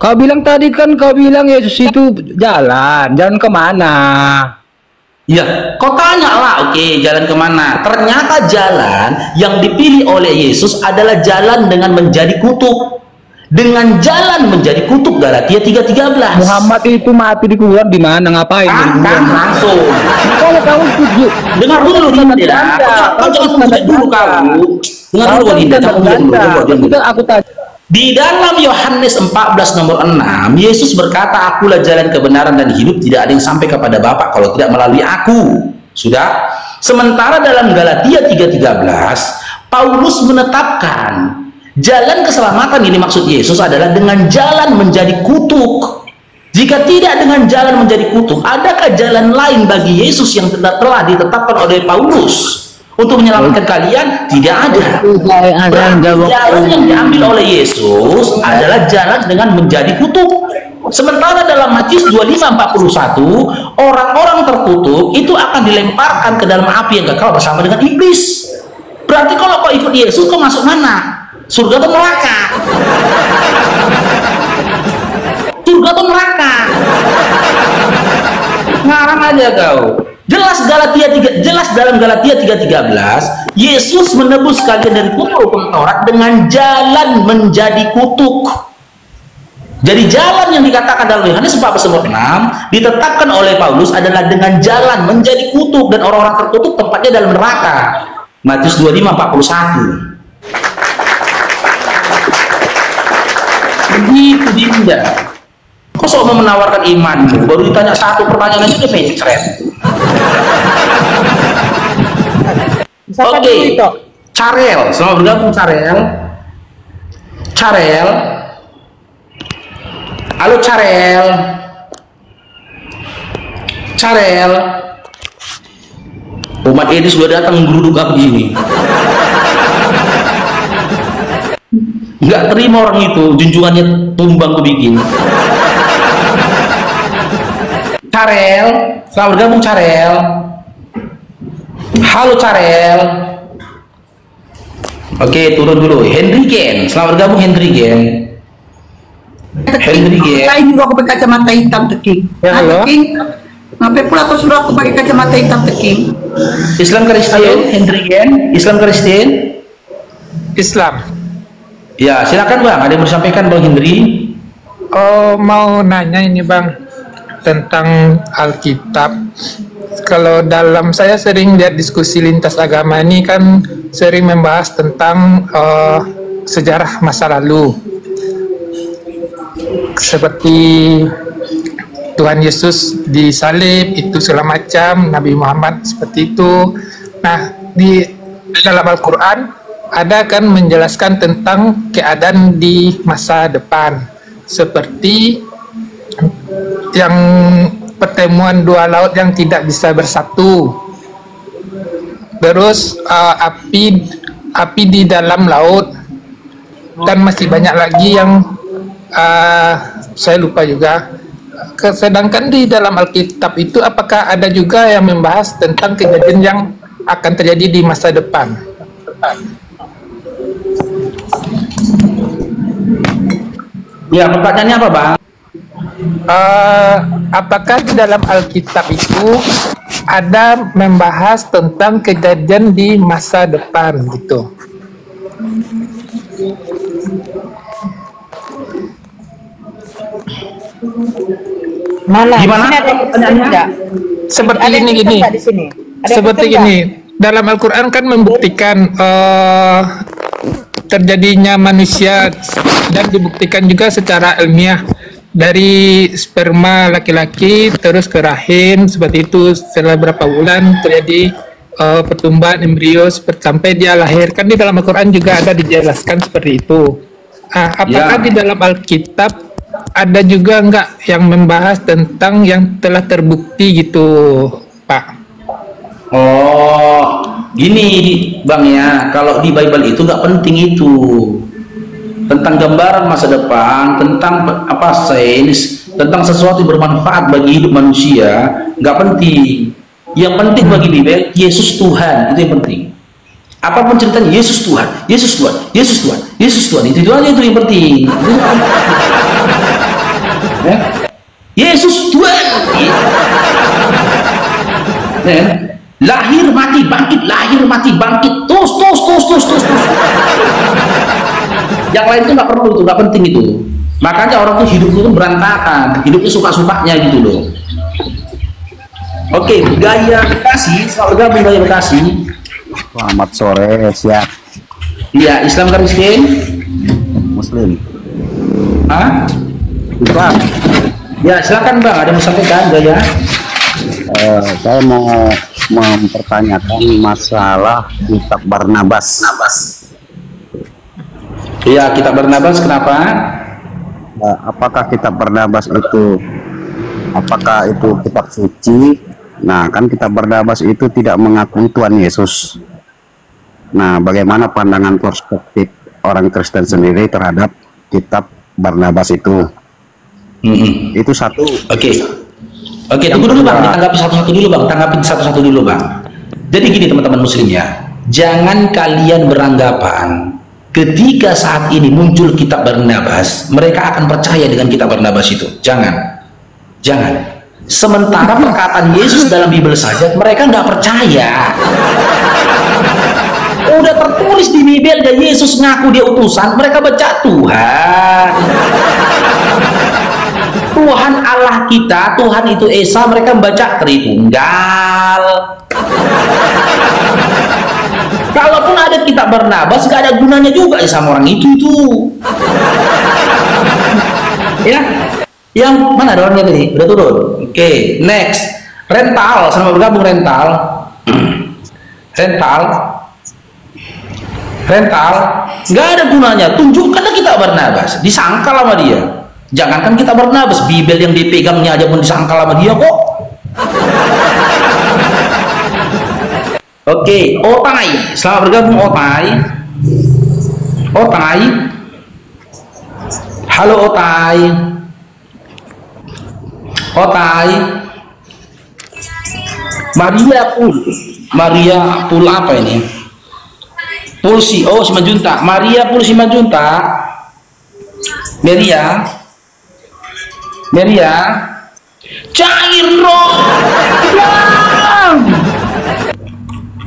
Kau bilang tadi kan, kau bilang Yesus itu jalan kemana? Ya, kau tanya lah, oke, jalan kemana? Ternyata jalan yang dipilih oleh Yesus adalah jalan dengan menjadi kutub. Dengan jalan menjadi kutub, Galatia 3:13. Muhammad itu mati di kuburan di mana? Ngapain? Kan langsung. Kalau kamu setuju, Dengar dulu Dinda. Kau jangan menghujat dulu kamu. Dengar dulu Dinda, jangan menghujat dulu. Aku tanya. Di dalam Yohanes 14 nomor 6, Yesus berkata, akulah jalan kebenaran dan hidup, tidak ada yang sampai kepada Bapa kalau tidak melalui aku. Sudah? Sementara dalam Galatia 3:13, Paulus menetapkan jalan keselamatan ini maksud Yesus adalah dengan jalan menjadi kutuk. Jika tidak dengan jalan menjadi kutuk, adakah jalan lain bagi Yesus yang telah ditetapkan oleh Paulus untuk menyelamatkan kalian? Tidak ada. Jalan yang diambil oleh Yesus adalah jalan dengan menjadi kutuk. Sementara dalam Matius 25:41, orang-orang terkutuk itu akan dilemparkan ke dalam api yang kekal bersama dengan iblis. Berarti kalau kau ikut Yesus, kau masuk mana? Surga atau neraka? Surga atau neraka? Ngarang aja kau. Jelas dalam Galatia 3:13, Yesus menebus kalian dari kutuk hukum Taurat dengan jalan menjadi kutuk. Jadi jalan yang dikatakan dalam Yohanes 14:6 ditetapkan oleh Paulus adalah dengan jalan menjadi kutuk, dan orang-orang terkutuk tempatnya dalam neraka. Matius 25:41. Begitu Dinda. Kok sok mau menawarkan imanmu? Baru ditanya satu pertanyaan aja udah mencret. Oke, Carel, selamat bergabung Carel. Carel, halo Carel. Carel, umat ini sudah datang menggeruduk aku di sini. Nggak terima orang itu, junjungannya tumbang ku bikin. Carel, selamat bergabung Carel. Halo Carel. Oke, turun dulu. Henry Gen, selamat bergabung Henry Gen. Henry Gen. Lain juga aku pakai kacamata hitam tuh King. Ya, halo. King. Ngapain pula kau suruh aku pakai kacamata hitam teking? Islam Kristen, Hendrian, Islam Kristen. Islam. Ya, silakan Bang. Ada yang mau disampaikan Bang Hendri? Oh, mau nanya ini Bang tentang Alkitab. Kalau dalam saya sering lihat diskusi lintas agama ini kan sering membahas tentang sejarah masa lalu. Seperti Tuhan Yesus disalib itu segala macam, Nabi Muhammad seperti itu. Nah, di dalam Al-Quran ada kan menjelaskan tentang keadaan di masa depan, seperti yang pertemuan dua laut yang tidak bisa bersatu, terus api di dalam laut, dan masih banyak lagi yang saya lupa juga. Sedangkan di dalam Alkitab itu apakah ada juga yang membahas tentang kejadian yang akan terjadi di masa depan? Ya, pertanyaannya apa Bang? Apakah di dalam Alkitab itu ada membahas tentang kejadian di masa depan gitu? Mana? Gimana? Di sini ada pertanyaannya enggak? Seperti Ada yang ini Kristen gini. nggak di sini? Ada yang Seperti Kristen nggak? gini. Dalam Al-Quran kan membuktikan terjadinya manusia dan dibuktikan juga secara ilmiah dari sperma laki-laki terus ke rahim seperti itu, setelah berapa bulan terjadi pertumbuhan embrio sampai dia lahir. Kan di dalam Al-Quran juga ada dijelaskan seperti itu. Apakah di dalam Alkitab ada juga enggak yang membahas tentang yang telah terbukti gitu, Pak? Oh, gini Bang ya, kalau di Bible itu nggak penting itu tentang gambaran masa depan, tentang apa sains, tentang sesuatu yang bermanfaat bagi hidup manusia, nggak penting. Yang penting bagi Bible, Yesus Tuhan, itu yang penting. Apapun ceritanya, Yesus Tuhan, Yesus Tuhan, Yesus Tuhan, Yesus Tuhan, itu aja itu yang penting. Ya? Yesus Tuhan. Ya? Lahir mati bangkit, lahir mati bangkit, terus. Yang lain itu nggak perlu, itu nggak penting itu. Makanya orang tuh hidup itu berantakan, hidupnya suka-sukanya gitu loh. Oke, Gaya Bekasi, selamat bergabung Gaya Bekasi. Selamat sore, siap. Iya, Islam Kristen? Muslim. Hah? Islam. Ya, silakan Bang, ada yang mau sampaikan Gaya? Saya mau mempertanyakan masalah kitab Barnabas. Iya, kitab Barnabas kenapa? Apakah kitab Barnabas itu kitab suci? Nah, kan kitab Barnabas itu tidak mengakui Tuhan Yesus. Nah, bagaimana pandangan perspektif orang Kristen sendiri terhadap kitab Barnabas itu? Itu satu. Oke, tunggu dulu Bang, ditanggapi satu-satu dulu Bang, tanggapin satu-satu dulu Bang. Jadi gini teman-teman muslim ya, jangan kalian beranggapan ketika saat ini muncul kitab Barnabas, mereka akan percaya dengan kitab Barnabas itu. Jangan. Sementara perkataan Yesus dalam Bible saja mereka nggak percaya. Udah tertulis di Bible dan Yesus ngaku dia utusan, mereka baca Tuhan Allah kita, Tuhan itu Esa, mereka membaca Tritunggal. Kalaupun ada kitab Barnabas, gak ada gunanya juga ya sama orang itu. Ya, yang mana ada orangnya tadi? Udah turun. Oke, next. Rental, sama bergabung rental. Rental, gak ada gunanya. Tunjukkanlah kitab Barnabas, disangkal sama dia. Jangankan kita Barnabas, Bible yang dipegangnya aja pun disangkal sama dia kok. Oke, Otai, selamat bergabung Otai. Halo Otai. Maria Pul apa ini? Pulsi, oh Simanjuntak. Maria Pul Simanjuntak. Meria cair roh Islam.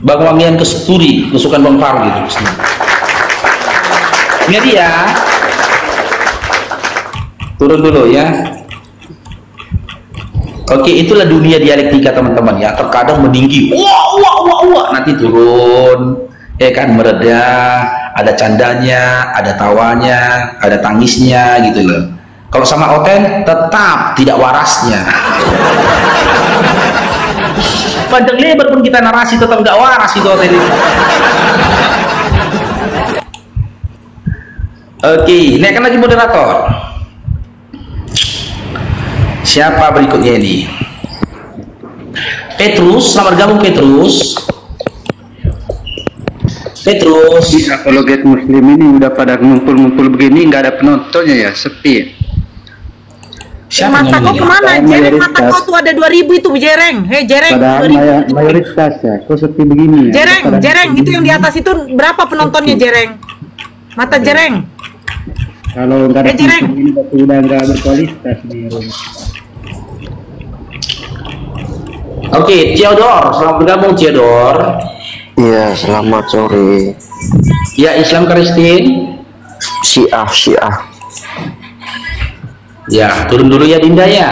Bang Wangian Kesturi, kesukaan Bang Faruk gitu. Ini dia. Turun dulu ya. Oke, itulah dunia dialektika teman-teman ya. Terkadang meninggi, wah, nanti turun, ya kan, mereda, ada candanya, ada tawanya, ada tangisnya gitu loh. Kalau sama Oten tetap tidak warasnya. Panjang lebar pun kita narasi tetap nggak waras itu Oten ini. Oke, naikkan lagi moderator. Siapa berikutnya ini? Petrus, selamat gabung Petrus. Di apologet muslim ini udah pada ngumpul-ngumpul begini, nggak ada penontonnya ya, sepi. Siapa mata kau kemana? Jereng, mata kau tuh ada 2000 itu Jereng. Hei Jereng, Padahal 2000. mayoritas ya, kok sepi begini ya? Jereng, itu yang di atas itu berapa penontonnya Jereng? Mata Jereng. Kalau nggak ada Jereng. ini berarti udah nggak berkualitas nih. Oke, Theodor, selamat bergabung Theodor. Iya, selamat sore. Ya, Islam Kristen. Syiah. Ya, turun dulu ya Dinda ya.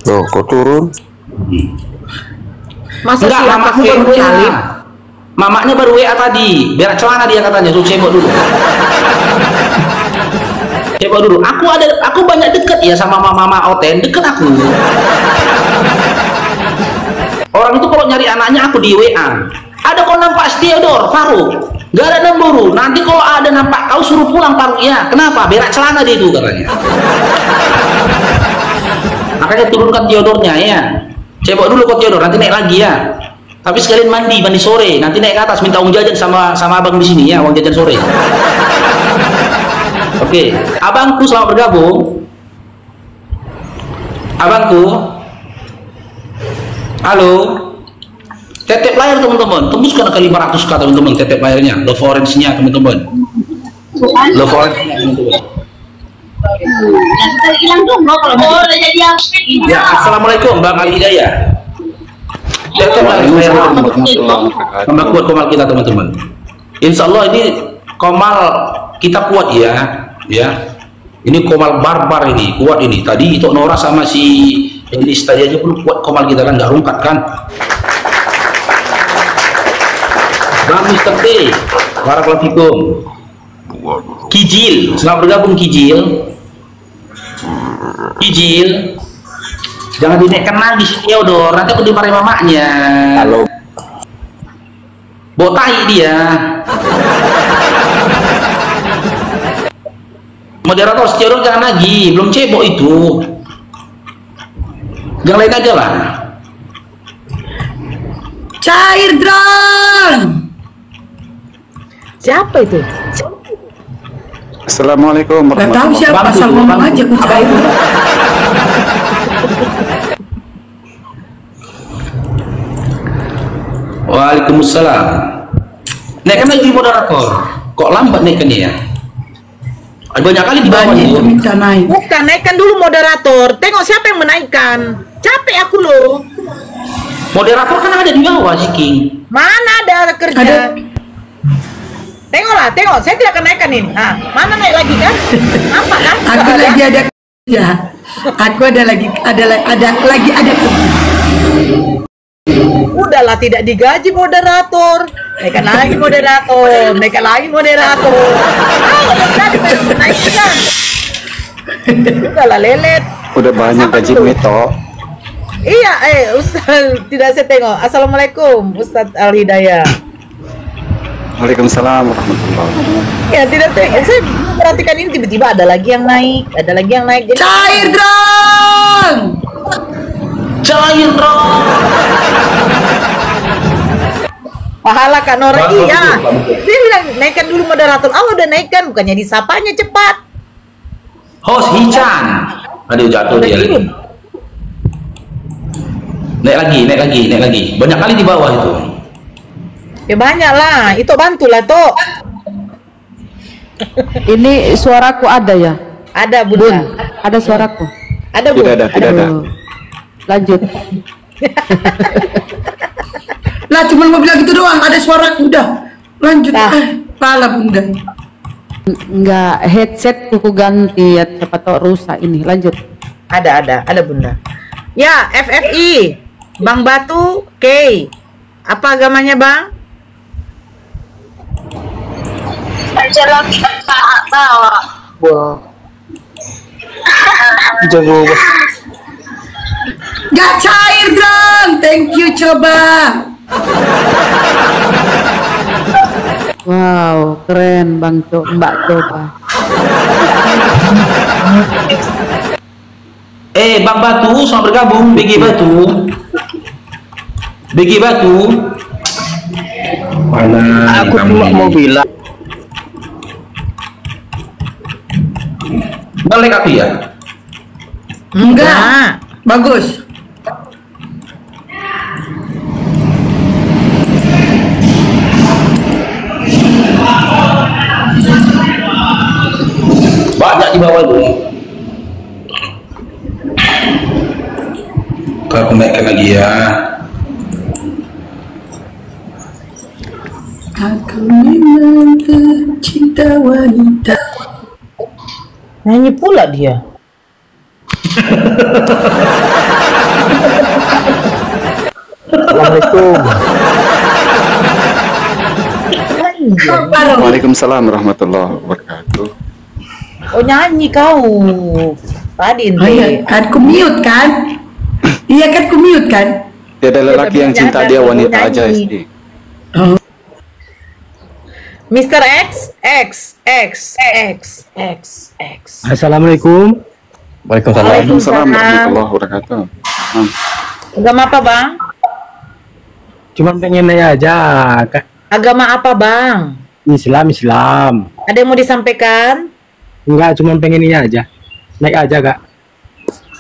Loh, kok turun? Masa Enggak, sih mamaku baru WA. Mamaknya baru WA tadi. Berak celana dia katanya, suruh cebok dulu. Cebok dulu. Aku banyak deket ya sama mama Oten, deket aku. Orang itu kalau nyari anaknya aku di WA. Ada kau nampak Theodor, Faruk? Gak ada nemburu. Nanti kalau ada nampak kau suruh pulang Faruk ya. Kenapa? Berak celana dia itu katanya. Makanya turunkan Theodornya ya. Cebok dulu kok Theodor, nanti naik lagi ya. Tapi sekalian mandi sore. Nanti naik ke atas minta uang jajan sama abang di sini ya, uang jajan sore. Oke, abangku selamat bergabung. Abangku. Halo. Tetep layar teman-teman, tembuskan ke 500k teman-teman, tetep layarnya, love orange-nya teman-teman. Love orange-nya teman-teman. Ya, assalamualaikum Bang Ali Hidayah. Tetep layar tambah kuat komal kita teman-teman. Insya Allah ini komal kita kuat ya, ya. Ini komal barbar ini, kuat ini. Tadi itu Nora sama si Idris tadi aja pun kuat komal kita kan, nggak rungkat kan. Bang Mr. T, Barakallahu. Kijil, selamat bergabung Kijil. Kijil, jangan dinaikkan lagi si Theodor, nanti aku dimarahin mamanya. Halo. Botai dia. Moderator Theodor jangan lagi, belum cebok itu. Yang lain aja lah. Cair drone. Siapa itu? Assalamualaikum Gak tahu siapa, asal ngomong aja ku cair. Waalaikumsalam. Naikkan lagi moderator. Kok lambat naikkannya ya? Banyak kali di bawah Banyak itu itu. minta naik. Bukan, naikkan dulu moderator. Tengok siapa yang menaikkan. Capek aku loh. Moderator kan ada di bawah sih King. Mana ada kerja? Ada. Tengoklah, tengok. Saya tidak akan naikkan ini. Nah, mana naik lagi kan? Apa kan? Aku Nggak ada. lagi ada kerja. Aku ada lagi ada. Udahlah, tidak digaji moderator. Naikkan lagi moderator. Naikkan lagi moderator. Jadi menaikkan. Udahlah lelet. udah banyak gaji meto. Iya, Ustaz tidak saya tengok. Assalamualaikum, Ustaz Al Hidayah. Waalaikumsalam warahmatullahi wabarakatuh. Ya tidak tengok. Saya perhatikan ini tiba-tiba ada lagi yang naik, ada lagi yang naik. Jadi, Cair drone. Cair drone. pahala Kak Nora, Bagus, iya. bagus. Dia bilang naikkan dulu moderator. Allah udah naikkan, bukannya disapanya cepat. Host Hichan. Aduh jatuh Udah dia lagi. turun. Naik lagi. Banyak kali di bawah itu. Ya banyak lah, itu bantulah toh. Ini suaraku ada ya? Ada Bun. Ada suaraku. Ada Bun. Tidak ada. Aduh. Lanjut. Lah cuma mau bilang gitu doang, ada suara udah. Lanjut. Pala bunda. Enggak, headset ku ganti ya, siapa tahu rusak ini. Lanjut. Ada bunda. Ya, FFI, Bang Batu, K. Apa agamanya bang? Wah. Jago. Gak cair dong. Thank you coba. Wow, keren Bang Mbak Coba. Bang Batu, selamat bergabung. BG Batu. BG Batu. Mana? Aku cuma mau bilang. Balik aku ya? Enggak. Bagus. Banyak di bawah itu. Aku naikkan lagi ya. Aku memang cinta wanita. Nyanyi pula dia. Assalamualaikum. Waalaikumsalam warahmatullahi wabarakatuh. Oh nyanyi kau tadi Oh iya, kan ku mute kan? Iya kan ku mute kan? Tiada lelaki yang cinta dia, wanita aja SD. Mr. X. Assalamualaikum. Waalaikumsalam warahmatullahi wabarakatuh. Agama apa bang? Cuman pengen nanya aja, Kak. Agama apa bang? Islam. Ada yang mau disampaikan? Enggak, cuman pengen ini aja. Naik aja, Kak.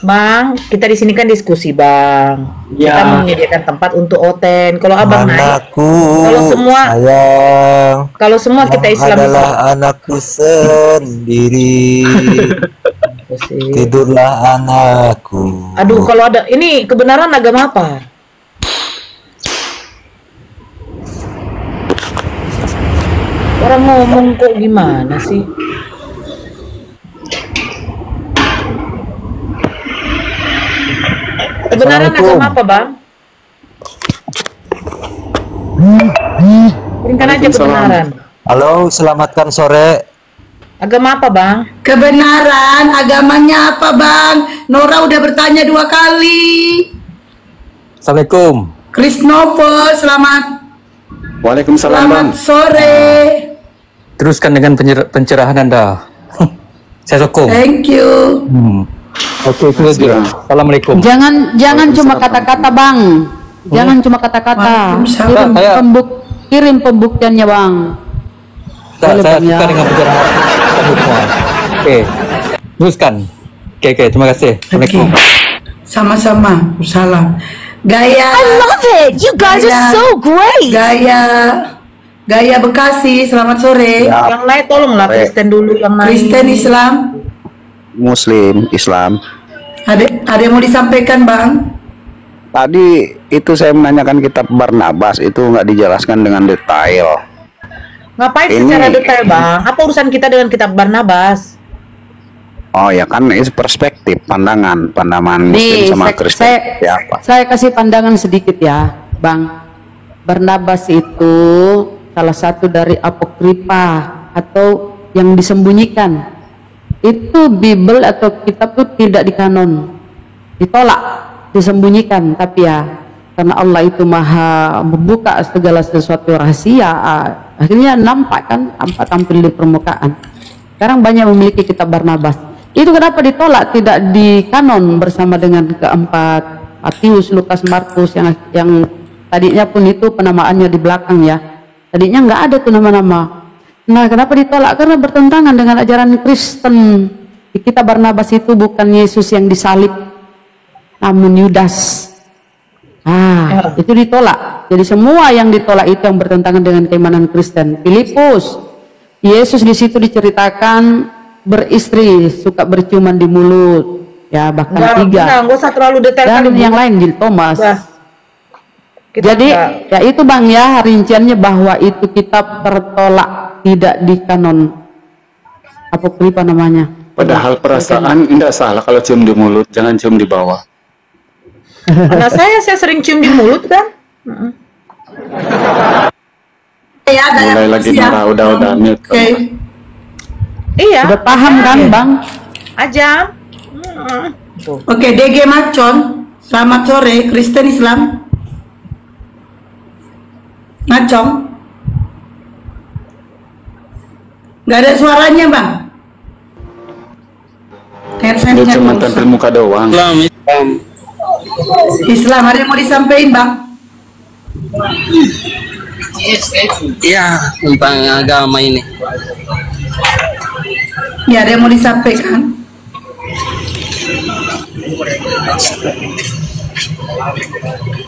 Bang, kita di sini kan diskusi bang. Ya. Kita menyediakan tempat untuk Oten. Kalau abang naik, Anakku, kalau semua kita Islam adalah anakku sendiri. Tidurlah anakku. Aduh, kalau ada ini kebenaran agama apa? Orang ngomong kok gimana sih? Kebenaran agama apa bang? Berikan aja kebenaran. Halo, selamatkan sore. Agama apa bang? Kebenaran agamanya apa bang? Nora udah bertanya 2 kali. Assalamualaikum. Krisnovo, selamat Waalaikumsalam bang. sore. Teruskan dengan pencerahan Anda. Saya sokong. Thank you. Oke, itu aja. Assalamualaikum. Jangan cuma kata-kata Bang. Jangan cuma kata-kata. Kirim pembuktiannya Bang. Saya Boleh, Bang, suka ya. dengan pencerahan kamu semua. Oke, teruskan. Oke, terima kasih. Assalamualaikum. Sama-sama. Salam. Gaya. I love it. You guys are so great. Gaya Bekasi. Selamat sore. Yang lain tolonglah Kristen dulu yang lain. Kristen Islam. Muslim, Islam. Ada yang mau disampaikan bang? Tadi itu saya menanyakan kitab Barnabas, itu nggak dijelaskan dengan detail. Ngapain Ini- secara detail bang? Apa urusan kita dengan kitab Barnabas? Oh ya kan, ini perspektif pandangan Muslim Nih, sama Kristen. Ya, apa? saya kasih pandangan sedikit ya, Bang. Barnabas itu salah satu dari apokripa atau yang disembunyikan. Itu Bible atau kitab itu tidak dikanon, ditolak, disembunyikan. Tapi ya, karena Allah itu maha membuka segala sesuatu rahasia, akhirnya nampak kan, tampil di permukaan. Sekarang banyak memiliki kitab Barnabas. Itu kenapa ditolak, tidak dikanon bersama dengan keempat Matius, Lukas, Markus yang tadinya pun itu penamaannya di belakang ya. Tadinya nggak ada tuh nama-nama. Nah, kenapa ditolak? Karena bertentangan dengan ajaran Kristen. Di kitab Barnabas itu bukan Yesus yang disalib, namun Yudas. Itu ditolak. Jadi semua yang ditolak itu yang bertentangan dengan keimanan Kristen. Filipus, Yesus di situ diceritakan beristri, suka berciuman di mulut, ya bahkan 3. Nggak usah terlalu detail. Dan kali, Bu. yang lain, Thomas. Jadi ya itu Bang ya rinciannya bahwa itu kitab tertolak, tidak di kanon apokripa namanya. Padahal perasaan tidak salah kalau cium di mulut, jangan cium di bawah. Nah, saya sering cium di mulut kan. Ya, Mulai lagi marah, udah mute. Iya. Udah paham kan Bang? Ajam. Oke, DG Macon. Selamat sore, Kristen Islam. Macong. Gak ada suaranya Bang. Dia cuma tampil muka doang. Islam, ada yang mau disampaikan Bang? Iya, tentang agama ini. Ya, ada yang mau disampaikan?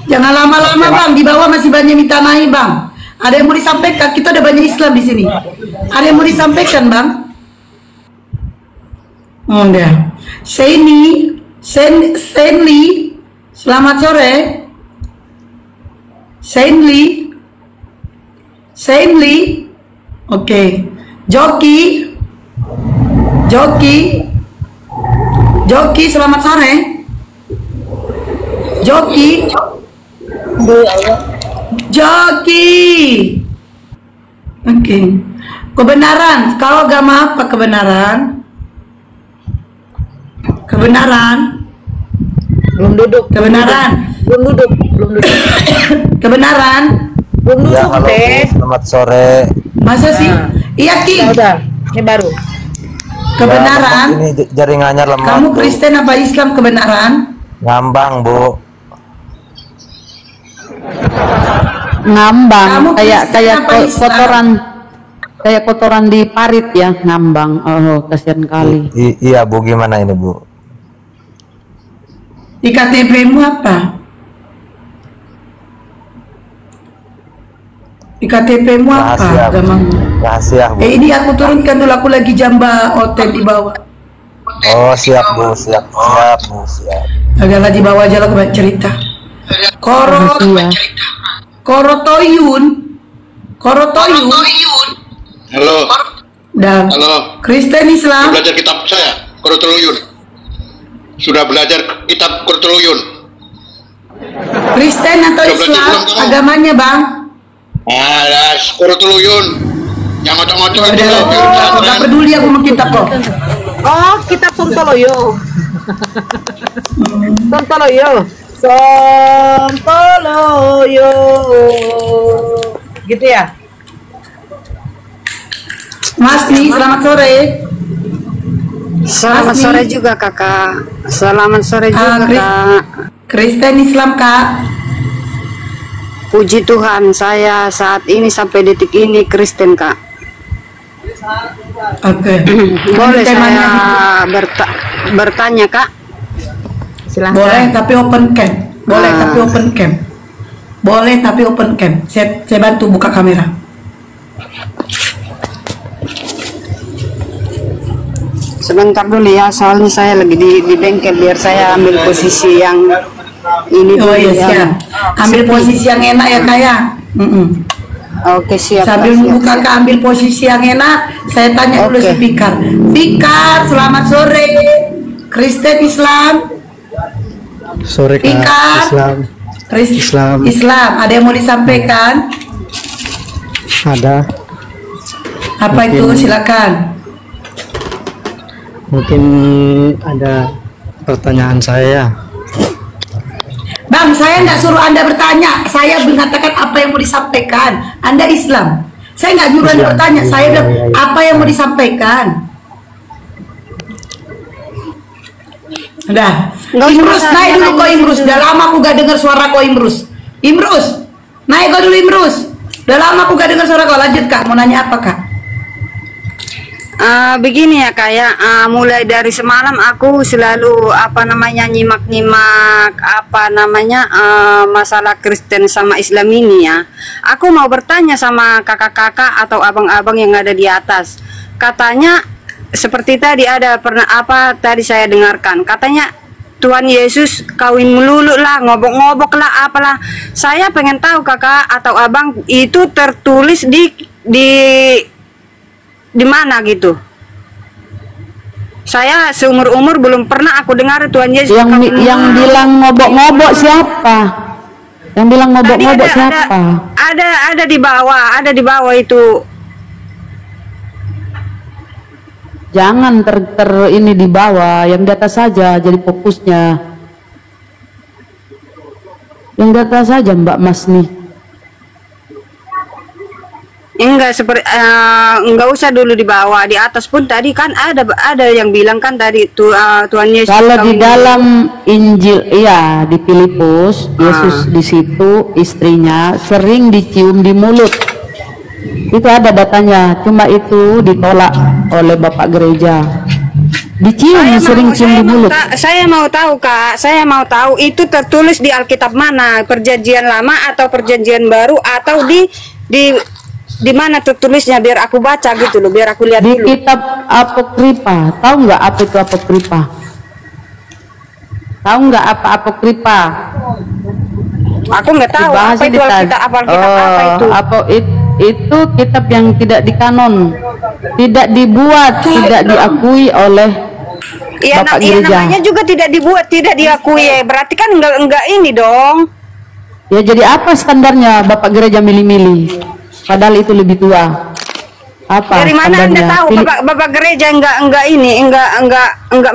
Jangan lama-lama Bang, di bawah masih banyak minta naik Bang. Ada yang mau disampaikan? Kita ada banyak Islam di sini. Ada yang mau disampaikan Bang? Oh enggak. Senli, selamat sore. Senli, oke. Joki, selamat sore. Joki. Oke. Kebenaran. Kau agama apa kebenaran? Belum duduk. Kebenaran. Belum duduk. Kebenaran. Belum duduk deh. Selamat sore. Masa sih? Iya Ki. Udah. Ini baru. Kebenaran. Ini jaringannya lemah. Kamu Bu. Kristen apa Islam kebenaran? Ngambang Bu. Ngambang Kamu kayak Kristen apa Islam? kotoran di parit ya, ngambang. Oh, kasihan kali. Iya Bu, gimana ini Bu? Di KTP-mu apa? Di KTP-mu apa Rahasia, Bu. agamamu? Rahasia Bu. Ini aku turunkan dulu, aku lagi jamba hotel di bawah. Oh siap Bu, siap Bu, siap. Agaklah di bawah aja lah aku banyak cerita. Korotoyun. Halo. Dan Halo. Kristen Islam. Sudah belajar kitab saya, Qur'anul. Sudah belajar kitab Qur'anul. Kristen atau Sudah Islam belajar belum? agamanya Bang? Alas, Qur'anul. Yang ngocok-ngocok itu loh. Gak peduli aku mau kitab kok. Oh, kitab Sontoloyo. Gitu ya? Mas nih, selamat sore. Selamat sore juga kakak. Selamat sore juga kak. Kristen Islam kak. Puji Tuhan, saya saat ini sampai detik ini Kristen kak. Oke. Boleh saya bertanya kak? Silahkan. Boleh tapi open cam. Saya bantu buka kamera. Sebentar dulu ya, soalnya saya lagi di bengkel, biar saya ambil posisi yang ini dulu. Oh iya ya. siap. Ambil posisi yang enak ya kak ya. Oke siap. Sambil Kak, nunggu siap. kakak ambil posisi yang enak, saya tanya dulu si Fikar. Fikar, selamat sore. Kristen Islam. Sore kak. Fikar. Islam. Islam. Ada yang mau disampaikan? Ada. Apa itu? Silakan. Mungkin ada pertanyaan saya. Bang, saya nggak suruh Anda bertanya. Saya mengatakan apa yang mau disampaikan. Anda Islam. Saya nggak nyuruh Anda bertanya. Saya bilang apa yang mau disampaikan. Udah. Imrus, naik dulu kok Imrus. Udah lama aku gak dengar suara kok Imrus. Imrus, naik kok dulu Imrus. Udah lama aku gak dengar suara kok. Lanjut kak, mau nanya apa kak? Begini ya kak ya, mulai dari semalam aku selalu nyimak masalah Kristen sama Islam ini ya. Aku mau bertanya sama kakak-kakak atau abang-abang yang ada di atas. Katanya seperti tadi ada tadi saya dengarkan, katanya Tuhan Yesus kawin melulu lah, ngobok-ngobok lah, apalah. Saya pengen tahu kakak atau abang itu tertulis di mana gitu. Saya seumur umur belum pernah aku dengar Tuhan Yesus yang bilang ngobok-ngobok siapa? Yang bilang ngobok-ngobok siapa? Ada di bawah itu. Jangan ini di bawah, yang di atas saja jadi fokusnya. Yang di atas saja Mbak Masni. Enggak usah dulu di bawah, di atas pun tadi kan ada yang bilang kan tadi Tuhan Yesus. Kalau di dalam Injil iya di Filipus, Yesus di situ istrinya sering dicium di mulut. Itu ada datanya, cuma itu ditolak oleh Bapak Gereja. Dicium sering cium di mulut. Saya mau tahu Kak, saya mau tahu itu tertulis di Alkitab mana? Perjanjian Lama atau Perjanjian Baru atau di mana tertulisnya biar aku baca gitu loh, biar aku lihat di dulu. Kitab Apokripa. Tahu nggak apa itu Apokripa? Tahu nggak apa Apokripa? Aku nggak tahu apa itu Alkitab apa itu kitab yang tidak dikanon, tidak dibuat, tidak diakui oleh Bapak Gereja. Namanya juga tidak dibuat, tidak diakui. Berarti kan enggak ini dong. Ya jadi apa standarnya Bapak Gereja milih-milih? Padahal itu lebih tua. Apa dari mana standarnya? Anda tahu Bapak Gereja enggak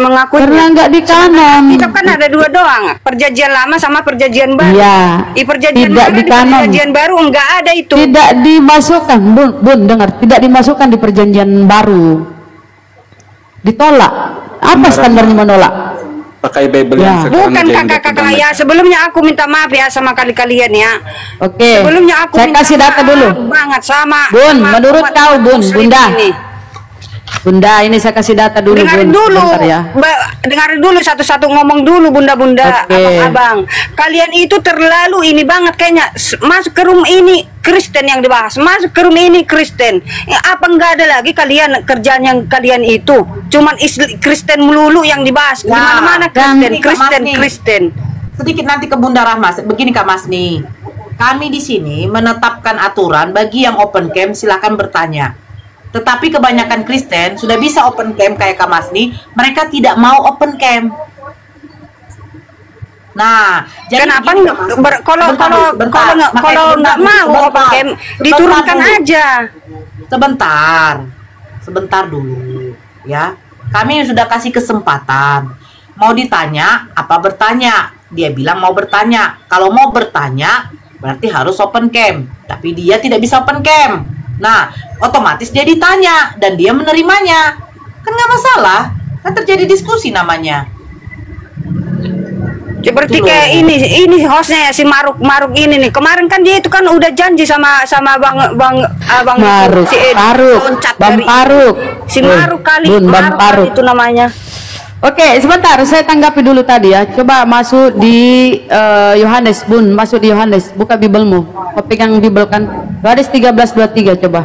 mengakui? Karena enggak dikanon. Itu kan ada dua doang, Perjanjian Lama sama Perjanjian Baru. Iya. Di Perjanjian tidak Lama, dikanon. di Perjanjian Baru enggak ada itu. Tidak dimasukkan, Bun, dengar, tidak dimasukkan di Perjanjian Baru. Ditolak. Apa standarnya menolak? Pakai Bible yang sekarang. Bukan kakak-kakak ya, sebelumnya aku minta maaf ya sama kalian ya. Oke. Sebelumnya aku saya kasih data dulu. Banget sama Bun, menurut kau Bunda. Bunda, ini saya kasih data dulu, dengarin Bun. dulu, ya. Dengarin dulu satu-satu ngomong dulu, bunda-bunda, abang-abang. Kalian itu terlalu ini banget kayaknya. Masuk ke room ini Kristen yang dibahas, masuk ke room ini Kristen. Apa enggak ada lagi kalian kerjaan yang kalian itu? Cuman Kristen melulu yang dibahas. Di mana-mana Kristen. Sedikit nanti ke Bunda Rahmas. Begini Kak Masni, kami di sini menetapkan aturan bagi yang open camp silakan bertanya. Tetapi kebanyakan Kristen sudah bisa open camp kayak Kak Masni, mereka tidak mau open camp. Nah, jadi kenapa kalau nggak mau open camp diturunkan aja. Sebentar dulu, ya. Kami sudah kasih kesempatan. Mau ditanya, apa bertanya? Dia bilang mau bertanya. Kalau mau bertanya, berarti harus open camp. Tapi dia tidak bisa open camp. Nah, otomatis dia ditanya dan dia menerimanya. Kan nggak masalah. Kan terjadi diskusi namanya. Seperti kayak ini hostnya ya, si Maruk ini nih. Kemarin kan dia itu kan udah janji sama Bang Maruk, si Bang Paruk. Si Maruk kali, Bang Paruk itu namanya. Oke, sebentar saya tanggapi dulu tadi ya. Coba masuk di Yohanes, Bun, masuk di Yohanes. Buka Bibelmu. Kau pegang Bibel kan? Yohanes 13:23 coba.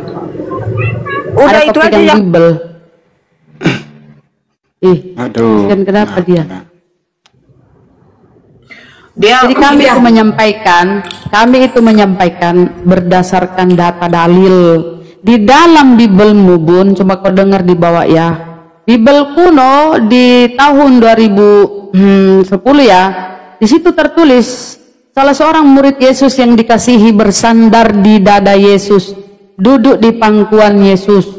Udah ada itu aja yang Bibel. Aduh. Kenapa dia? Jadi kami itu menyampaikan berdasarkan data dalil di dalam Bibelmu, Bun. Coba kau dengar di bawah ya. Bibel kuno di tahun 2010 ya. Di situ tertulis salah seorang murid Yesus yang dikasihi bersandar di dada Yesus, duduk di pangkuan Yesus.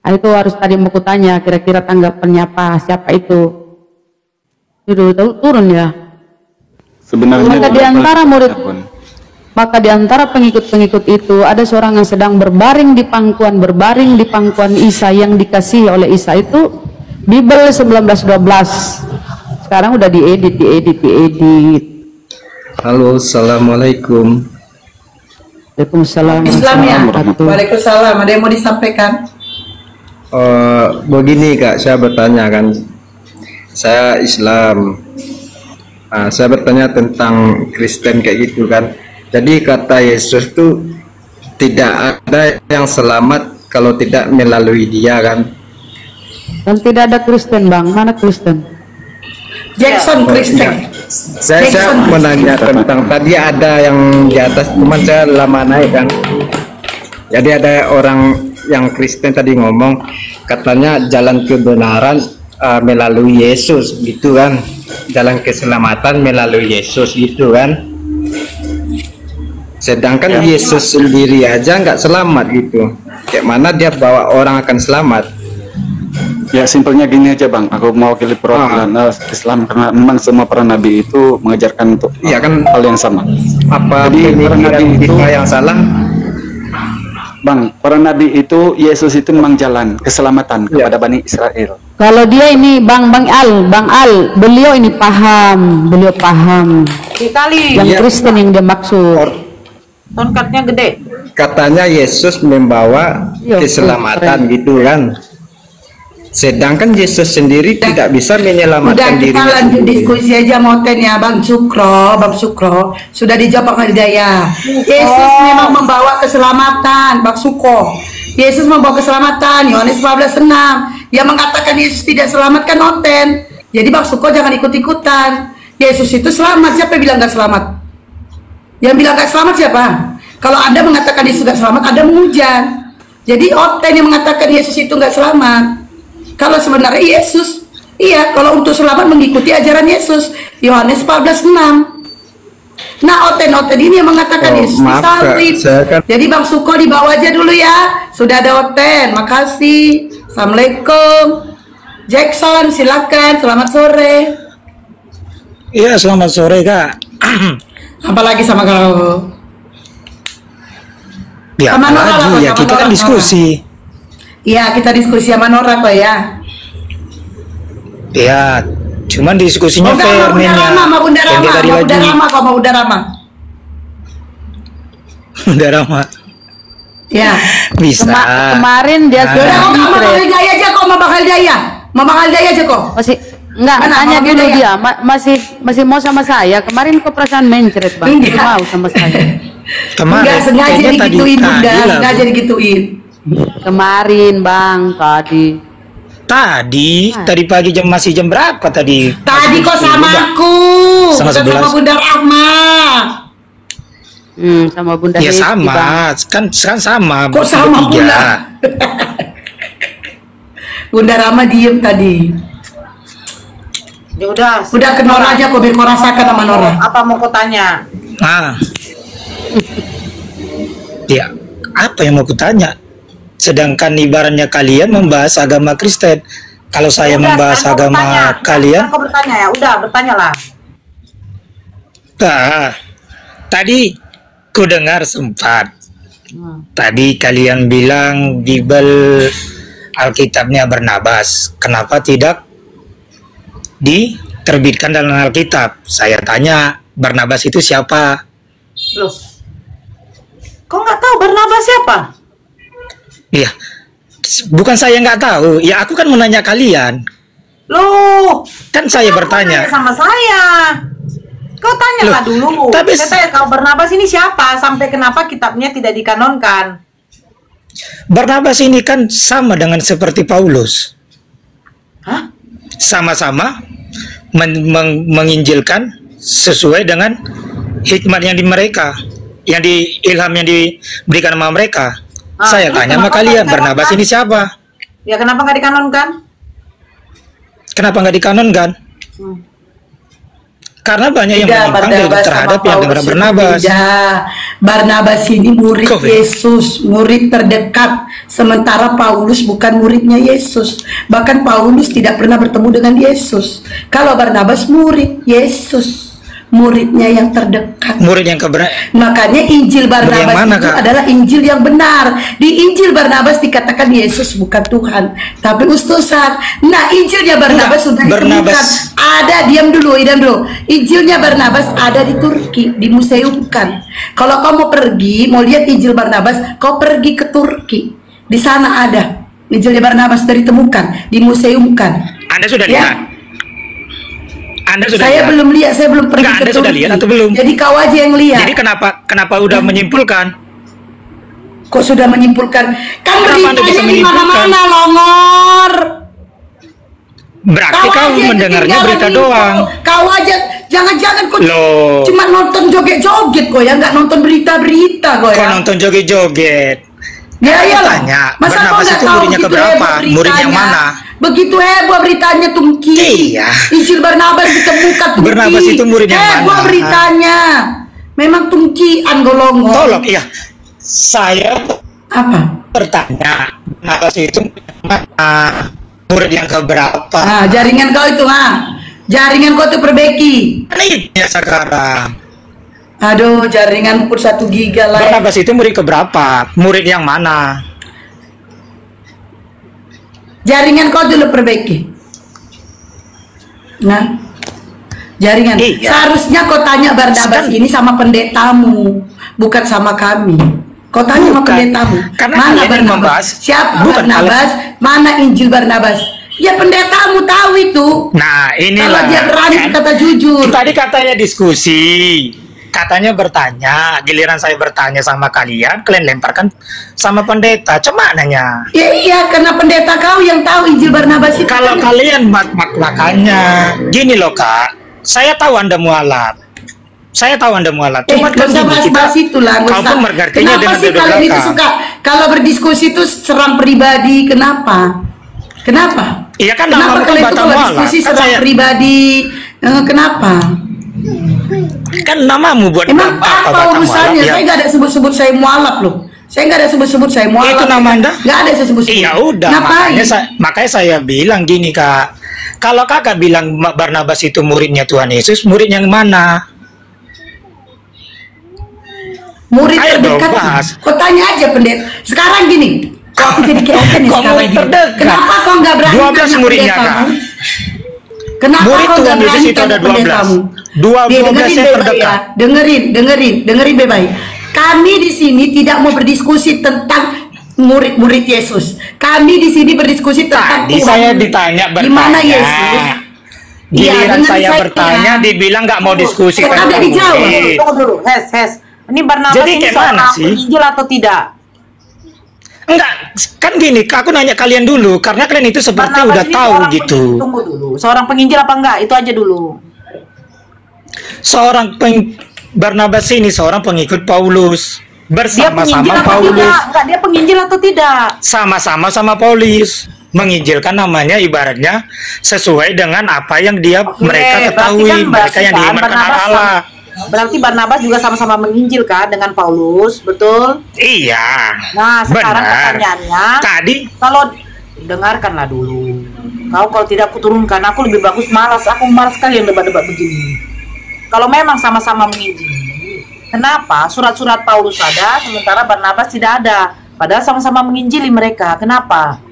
Nah, itu harus tadi mau kutanya kira-kira tanggapannya apa? Siapa itu? Itu turun ya. Sebenarnya maka di antara pengikut-pengikut itu ada seorang yang sedang berbaring di pangkuan Isa yang dikasihi oleh Isa. Itu Bibel 1912. Sekarang udah diedit. Halo, assalamualaikum. Waalaikumsalam. Islam ya. Waalaikumsalam. Ada yang mau disampaikan? Begini Kak, saya bertanya kan. Saya Islam. Saya bertanya tentang Kristen kayak gitu kan. Jadi kata Yesus tuh tidak ada yang selamat kalau tidak melalui dia kan. Dan tidak ada Kristen, Bang. Mana Kristen? Jackson Kristen. Saya menanya tentang tadi ada yang di atas, cuman saya lama naik kan. Jadi ada orang yang Kristen tadi ngomong, katanya jalan kebenaran melalui Yesus gitu kan, jalan keselamatan melalui Yesus gitu kan. Sedangkan Yesus sendiri aja nggak selamat gitu. Kayak mana dia bawa orang akan selamat? Ya simpelnya gini aja Bang, aku mewakili perwakilan Islam karena memang semua para nabi itu mengajarkan untuk hal yang sama. Apa jadi para nabi itu yang salah? Bang, para nabi itu Yesus itu memang jalan keselamatan kepada Bani Israel. Kalau dia ini Bang Al, beliau ini beliau paham. Sekali. Yang Kristen yang dia maksud. Tongkatnya gede. Katanya Yesus membawa keselamatan gitu kan. Sedangkan Yesus sendiri tidak bisa menyelamatkan diri. Udah kita lanjut diskusi aja Moten ya Bang Sukro sudah dijawab Bang Hidayah. Yesus memang membawa keselamatan Bang Suko. Yesus membawa keselamatan Yohanes 14:6. Yang mengatakan Yesus tidak selamat kan Moten. Jadi Bang Suko jangan ikut-ikutan. Yesus itu selamat, siapa yang bilang gak selamat? Yang bilang gak selamat siapa? Kalau Anda mengatakan Yesus gak selamat, Anda menghujat. Jadi Oten yang mengatakan Yesus itu gak selamat. Kalau sebenarnya Yesus, iya, kalau untuk selamat mengikuti ajaran Yesus, Yohanes 14:6. Nah, Oten ini yang mengatakan Yesus disalib. Jadi Bang Suko dibawa aja dulu ya. Sudah ada Oten, makasih. Assalamualaikum. Jackson, silakan. Selamat sore. Iya, selamat sore Kak. Apalagi sama kau? Ya, sama Nora lah, ya kita kan diskusi. Iya, kita diskusi sama Nora kok ya. Ya, cuman diskusinya fair nih ya. Bunda Rama. Bunda Rama. Ya. Bisa. Kemarin dia sudah Mama bakal daya aja kok, Mama bakal daya aja kok. Masih enggak tanya dulu dia, masih mau sama saya. Kemarin kok perasaan mencret Bang, mau sama saya. Kemarin enggak sengaja digituin Bunda, sengaja digituin. Kemarin Bang, tadi pagi masih jam berapa tadi? Tadi kok sama aku, sama Bunda Rahma. Sama Bunda ya Hesti, sama, Bang. kan sama. Kok sama Bunda? Bunda Rahma diem tadi. Ya udah ke Nora aja kok, biar kau rasakan sama Nora. Apa mau kau tanya? Ya, apa yang mau kutanya? Sedangkan ibaratnya kalian membahas agama Kristen. Kalau saya membahas agama kalian, kau bertanya ya, udah bertanyalah. Tadi ku dengar sempat. Tadi kalian bilang Bible Alkitabnya Barnabas. Kenapa tidak diterbitkan dalam Alkitab? Saya tanya, Barnabas itu siapa? Loh, kau nggak tahu Barnabas siapa? Iya, bukan saya nggak tahu. Ya aku kan menanya kalian. Loh, kan saya bertanya. Sama saya. Kau tanyalah dulu. Tapi saya kau Barnabas ini siapa? Sampai kenapa kitabnya tidak dikanonkan? Barnabas ini kan sama dengan seperti Paulus. Hah? Sama-sama menginjilkan sesuai dengan hikmat yang di mereka, yang di ilham yang diberikan sama mereka. Saya tanya sama kalian, Barnabas ini siapa? Ya kenapa nggak dikanonkan? Kenapa nggak dikanonkan? Karena banyak yang menyimpang terhadap yang dengan Barnabas. Barnabas ini murid Yesus, murid terdekat. Sementara Paulus bukan muridnya Yesus. Bahkan Paulus tidak pernah bertemu dengan Yesus. Kalau Barnabas murid Yesus, muridnya yang terdekat. Murid yang Makanya Injil Barnabas itu adalah Injil yang benar. Di Injil Barnabas dikatakan Yesus bukan Tuhan, tapi Ustaz. Nah, Injilnya Barnabas sudah ditemukan. Ada, diam dulu. Injilnya Barnabas ada di Turki, dimuseumkan. Kalau kau mau pergi, mau lihat Injil Barnabas, kau pergi ke Turki. Di sana ada Injilnya Barnabas, sudah ditemukan, dimuseumkan. Anda sudah lihat? Saya belum lihat, saya belum pergi ke Turki. Sudah lihat atau belum? Jadi kau aja yang lihat. Jadi kenapa udah menyimpulkan? Kok sudah menyimpulkan? Kan beritanya di mana-mana, Longor. Berarti kau aja mendengarnya ketinggalan berita info. doang. Kau aja jangan-jangan kau Loh. cuma nonton joget-joget kok ya, nggak nonton berita-berita kok Kau ya. nonton joget-joget. Ya Aku iyalah. tanya, Masa kau Barnabas nggak itu tahu muridnya begitu keberapa? hebat Murid yang beritanya? mana? Begitu hebat beritanya Tungki. Iya. Injil Barnabas ditemukan Tungki. Barnabas itu murid yang Hebat mana? beritanya. Memang Tungkian golongan. Tolong, iya. Saya Apa? bertanya, Barnabas itu mana? Murid yang keberapa? Ah, jaringan kau itu, jaringan kau tuh perbaiki. Ini ya sekarang. Aduh, jaringan pun 1 giga lah. Barnabas itu murid keberapa? Murid yang mana? Jaringan kau dulu perbaiki. Nah, jaringan. Iya. Seharusnya kau tanya Barnabas ini sama pendetamu, bukan sama kami. Kau tanya sama pendetamu. Karena Mana kalian yang Barnabas? membahas. Siapa Bukan Barnabas? Mana Injil Barnabas? Ya pendetamu tahu itu. Nah, inilah. Kalau dia berani kan. kata jujur. Tadi katanya diskusi. Katanya bertanya, giliran saya bertanya sama kalian lemparkan sama pendeta. Cuma nanya. Ya iya, karena pendeta kau yang tahu Injil Barnabas itu. Kalau kalian makanya gini loh Kak, saya tahu Anda mualaf. Saya tahu Anda mualaf. Cuma Gak usah bahas-bahas itulah. kau pun mengertinya Kenapa dengan sih duduk kalian itu belakang. suka kalau berdiskusi itu serang pribadi? Kenapa? Kenapa? Iya kan Kenapa namamu kan kalian itu Batak kalau mualaf. diskusi Kan serang saya- pribadi? Kenapa? Kan namamu buat Emang apa Batak urusannya? mualaf, ya? Saya nggak ada sebut-sebut saya mualaf loh. Saya nggak ada sebut-sebut saya mualaf. Itu nama Anda? Nggak ada sebut-sebut. Iya udah, Ngapain? makanya saya bilang gini Kak. Kalau Kakak bilang Barnabas itu muridnya Tuhan Yesus, murid yang mana? Murid Ayo dong, terdekat. bahas. Kau tanya aja pendeta. Sekarang gini, kok aku jadi kelihatan nih Kok sekarang murid gini. terdekat? Kenapa kau nggak berani 12 tanya muridnya, pendetamu? Kak. Kenapa Murid kau nggak Tuhan Yesus berani itu ada tanya 12. pendetamu? 12 dengerin yang baik-baik terdekat. ya. Dengerin baik-baik. Kami di sini tidak mau berdiskusi tentang murid-murid Yesus. Kami di sini berdiskusi tentang Tadi Tuhan. saya ditanya Di mana bertanya. Yesus? Giliran dengerin saya bertanya, dibilang nggak mau diskusi. Kok tentang ada dijawab? murid. Tunggu dulu, Hes. Ini Barnabas Jadi ini kayak mana seorang sih? penginjil atau tidak? Enggak, kan gini, aku nanya kalian dulu, karena kalian itu seperti Barnabas udah ini tahu seorang gitu. Tunggu dulu, seorang penginjil apa enggak? Itu aja dulu. Barnabas ini seorang pengikut Paulus. Dia penginjil Bersama-sama atau Paulus. tidak? Enggak, dia penginjil atau tidak? Sama-sama sama Paulus. Menginjilkan namanya ibaratnya sesuai dengan apa yang mereka ketahui, mereka yang diimankan Allah. Berarti Barnabas juga sama-sama menginjil kan dengan Paulus, betul? Iya. Nah, sekarang benar. pertanyaannya, Tadi kalau dengarkanlah dulu. Kau kalau tidak kuturunkan, aku lebih bagus malas. Aku malas sekali yang debat-debat begini. Kalau memang sama-sama menginjil, kenapa surat-surat Paulus ada sementara Barnabas tidak ada? Padahal sama-sama menginjili mereka. Kenapa?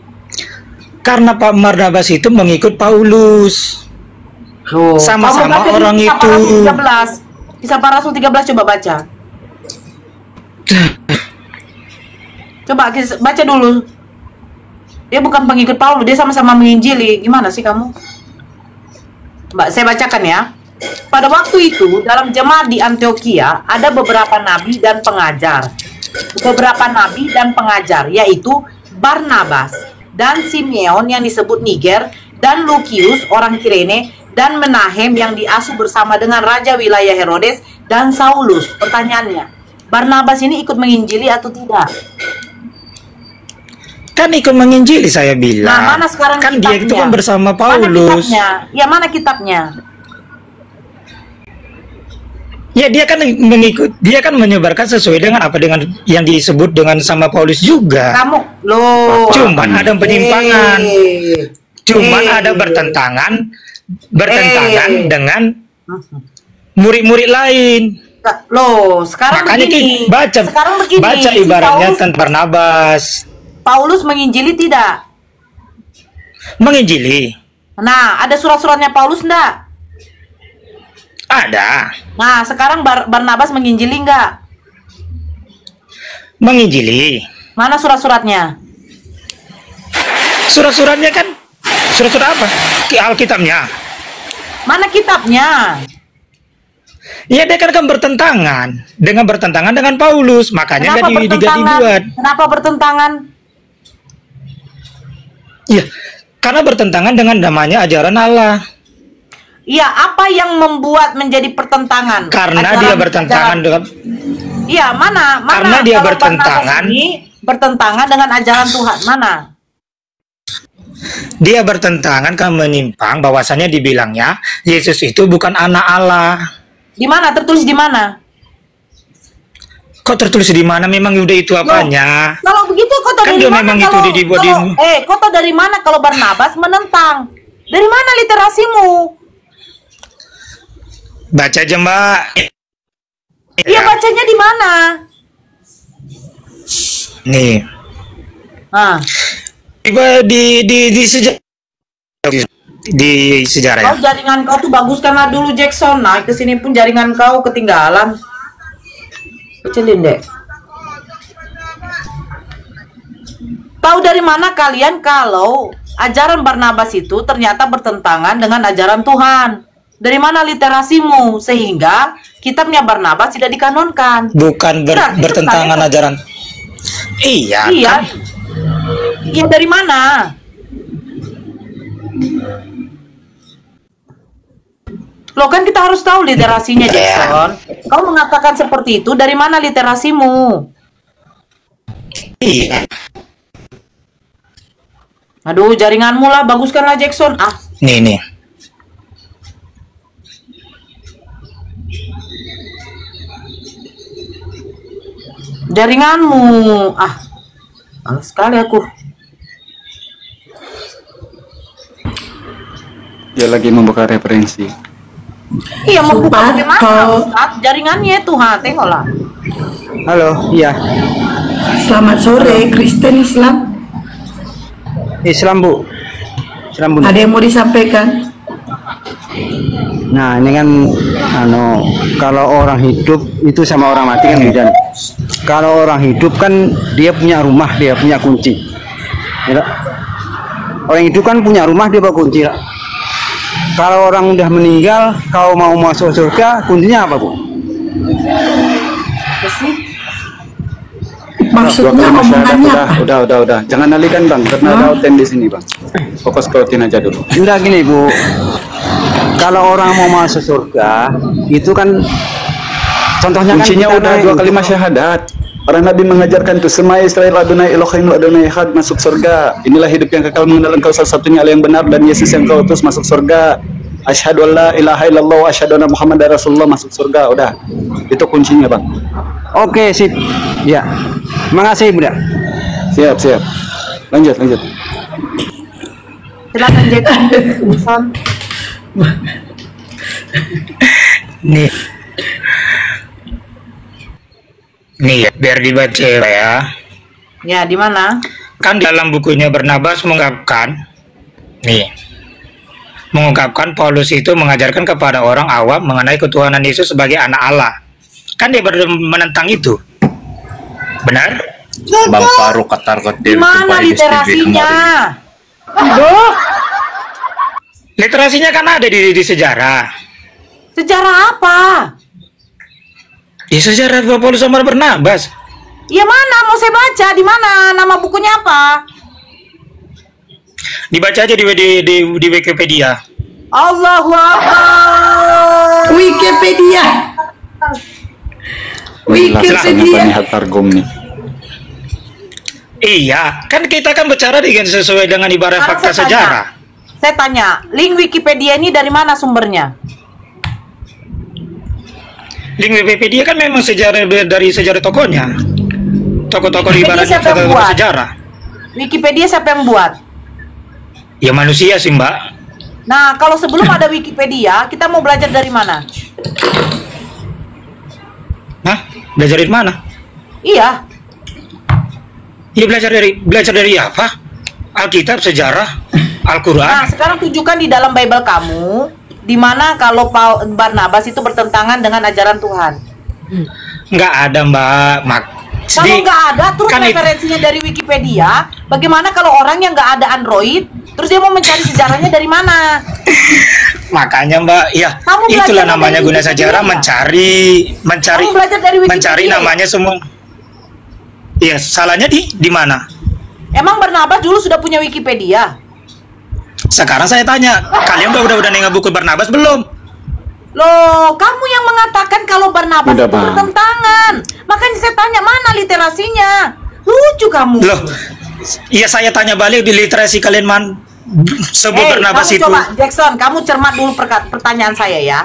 karena Pak Barnabas itu mengikut Paulus. Sama-sama orang itu. Kisah Para Rasul 13 coba baca. Coba baca dulu. Dia bukan pengikut Paulus, dia sama-sama menginjili. Gimana sih kamu? Mbak, saya bacakan ya. Pada waktu itu, dalam jemaat di Antioquia, ada beberapa nabi dan pengajar. Beberapa nabi dan pengajar, yaitu Barnabas dan Simeon yang disebut Niger, dan Lukius orang Kirene, dan Menahem yang diasuh bersama dengan raja wilayah Herodes dan Saulus. Pertanyaannya, Barnabas ini ikut menginjili atau tidak? Kan ikut menginjili saya bilang. Nah, mana sekarang kan kitabnya? dia itu kan bersama Mana Paulus. kitabnya? Ya, mana kitabnya? Ya dia kan mengikut, dia kan menyebarkan sesuai dengan apa dengan yang disebut dengan sama Paulus juga. Kamu loh. Cuman ada penyimpangan. Cuman ada bertentangan dengan murid-murid lain. Loh, sekarang makanya begini. Sekarang begini. Baca Si ibaratnya Paulus- tentang Barnabas. Paulus menginjili tidak? Menginjili. Nah, ada surat-suratnya Paulus enggak? Ada. Nah, sekarang Barnabas menginjili enggak? Menginjili. Mana surat-suratnya? Surat-suratnya kan surat-surat apa? Alkitabnya. Mana kitabnya? Ya dia kan bertentangan dengan Paulus, makanya Kenapa nggak dibuat. Kenapa bertentangan? Ya, Karena bertentangan dengan namanya ajaran Allah. Iya, apa yang membuat menjadi pertentangan? Karena dia bertentangan dengan Iya, mana? Karena dia kalau bertentangan. Barnabas ini bertentangan dengan ajaran Tuhan. Mana? Dia bertentangan kan menyimpang bahwasannya dibilangnya Yesus itu bukan anak Allah. Di mana? Tertulis di mana? Kok tertulis di mana? Memang udah itu apanya? Kalau begitu kota Kan dari dia mana? memang Kalau, itu dibuat di kota dari mana kalau Barnabas menentang? Dari mana literasimu? Baca aja, Mbak. Iya, bacanya di mana? Nih. Ah. Di sejarah. Di sejarah ya. Kau jaringan kau tuh baguskanlah dulu, Jackson. Naik ke sini pun jaringan kau ketinggalan. Kecilin deh. Tahu dari mana kalian kalau ajaran Barnabas itu ternyata bertentangan dengan ajaran Tuhan? Dari mana literasimu sehingga kitabnya Barnabas tidak dikanonkan? Bukan bertentangan ajaran. Iya. Iya. Kan? Iya, dari mana? Loh, kan kita harus tahu literasinya, Jackson. Kau mengatakan seperti itu, dari mana literasimu? Iya. Aduh, jaringanmu lah, baguskanlah, Jackson. Ah. Nih. Jaringanmu. Ah. Males sekali aku. Dia lagi membuka referensi. Iya, mau buka bagaimana, Ustaz? Jaringannya tuh, tengoklah. Halo, iya. Selamat sore, Kristen Islam. Islam, Bu. Islam, Bu. Ada yang mau disampaikan? Nah, ini kan kalau orang hidup itu sama orang mati kan beda. Kalau orang hidup kan dia punya rumah, dia punya kunci. Ya, orang hidup kan punya rumah, dia bawa kunci. Ya. Kalau orang udah meninggal, kau mau masuk surga, kuncinya apa, Bu? Maksudnya omongannya apa? Udah. Jangan alihkan, Bang, karena ada Oten di sini, Bang. Fokus ke Oten aja dulu. Udah gini, Bu. Kalau orang mau masuk surga, itu kan contohnya kuncinya kan udah dua kalimat syahadat. Para nabi mengajarkan tuh semua Israel Adonai Elohim Adonai Echad masuk surga. Inilah hidup yang kekal mengenal engkau satu-satunya Allah yang benar dan Yesus yang kau utus masuk surga. Asyhadu alla ilaha illallah wa asyhadu anna Muhammadar Rasulullah masuk surga. Udah. Itu kuncinya, Bang. Oke, sip. Ya. Makasih, Bunda. Siap. Lanjut. Silakan, Jackson. Nih, biar dibaca ya. Ya, di mana? Kan dalam bukunya Barnabas mengungkapkan Paulus itu mengajarkan kepada orang awam mengenai ketuhanan Yesus sebagai anak Allah. Kan dia menentang itu. Benar? Bang Faruk ketar-ketir. Di mana literasinya? Literasinya kan ada di sejarah. Sejarah apa? Ya sejarah Paulus sama Barnabas. Ya mana? Mau saya baca. Di mana? Nama bukunya apa? Dibaca aja di Wikipedia. Allahu Akbar. Wikipedia. Targum nih. Iya, kan kita kan bicara dengan sesuai dengan ibarat fakta sejarah. Saya tanya, link Wikipedia ini dari mana sumbernya? Link Wikipedia kan memang sejarah dari sejarah tokonya. Tokoh-tokoh di ibarat sejarah. Wikipedia siapa yang buat? Ya manusia sih, Mbak. Nah, kalau sebelum ada Wikipedia, kita mau belajar dari mana? Hah? Belajar dari mana? Iya. Ya belajar dari apa? Alkitab, sejarah, Al-Quran. Nah, sekarang tunjukkan di dalam Bible kamu, di mana kalau Barnabas itu bertentangan dengan ajaran Tuhan. Nggak ada, Mbak. Kalau nggak ada, terus kan referensinya dari Wikipedia. Bagaimana kalau orang yang nggak ada Android, terus dia mau mencari sejarahnya dari mana? Makanya, Mbak, ya itulah namanya guna sejarah, mencari namanya semua. Iya, salahnya di mana? Emang Barnabas dulu sudah punya Wikipedia? Sekarang saya tanya, kalian udah nengok buku Barnabas belum? Loh, kamu yang mengatakan kalau Barnabas Udah, itu Bang. bertentangan. Makanya saya tanya, mana literasinya? Lucu kamu. Loh, iya saya tanya balik di literasi kalian sebut Barnabas kamu itu. coba, Jackson, kamu cermat dulu pertanyaan saya ya.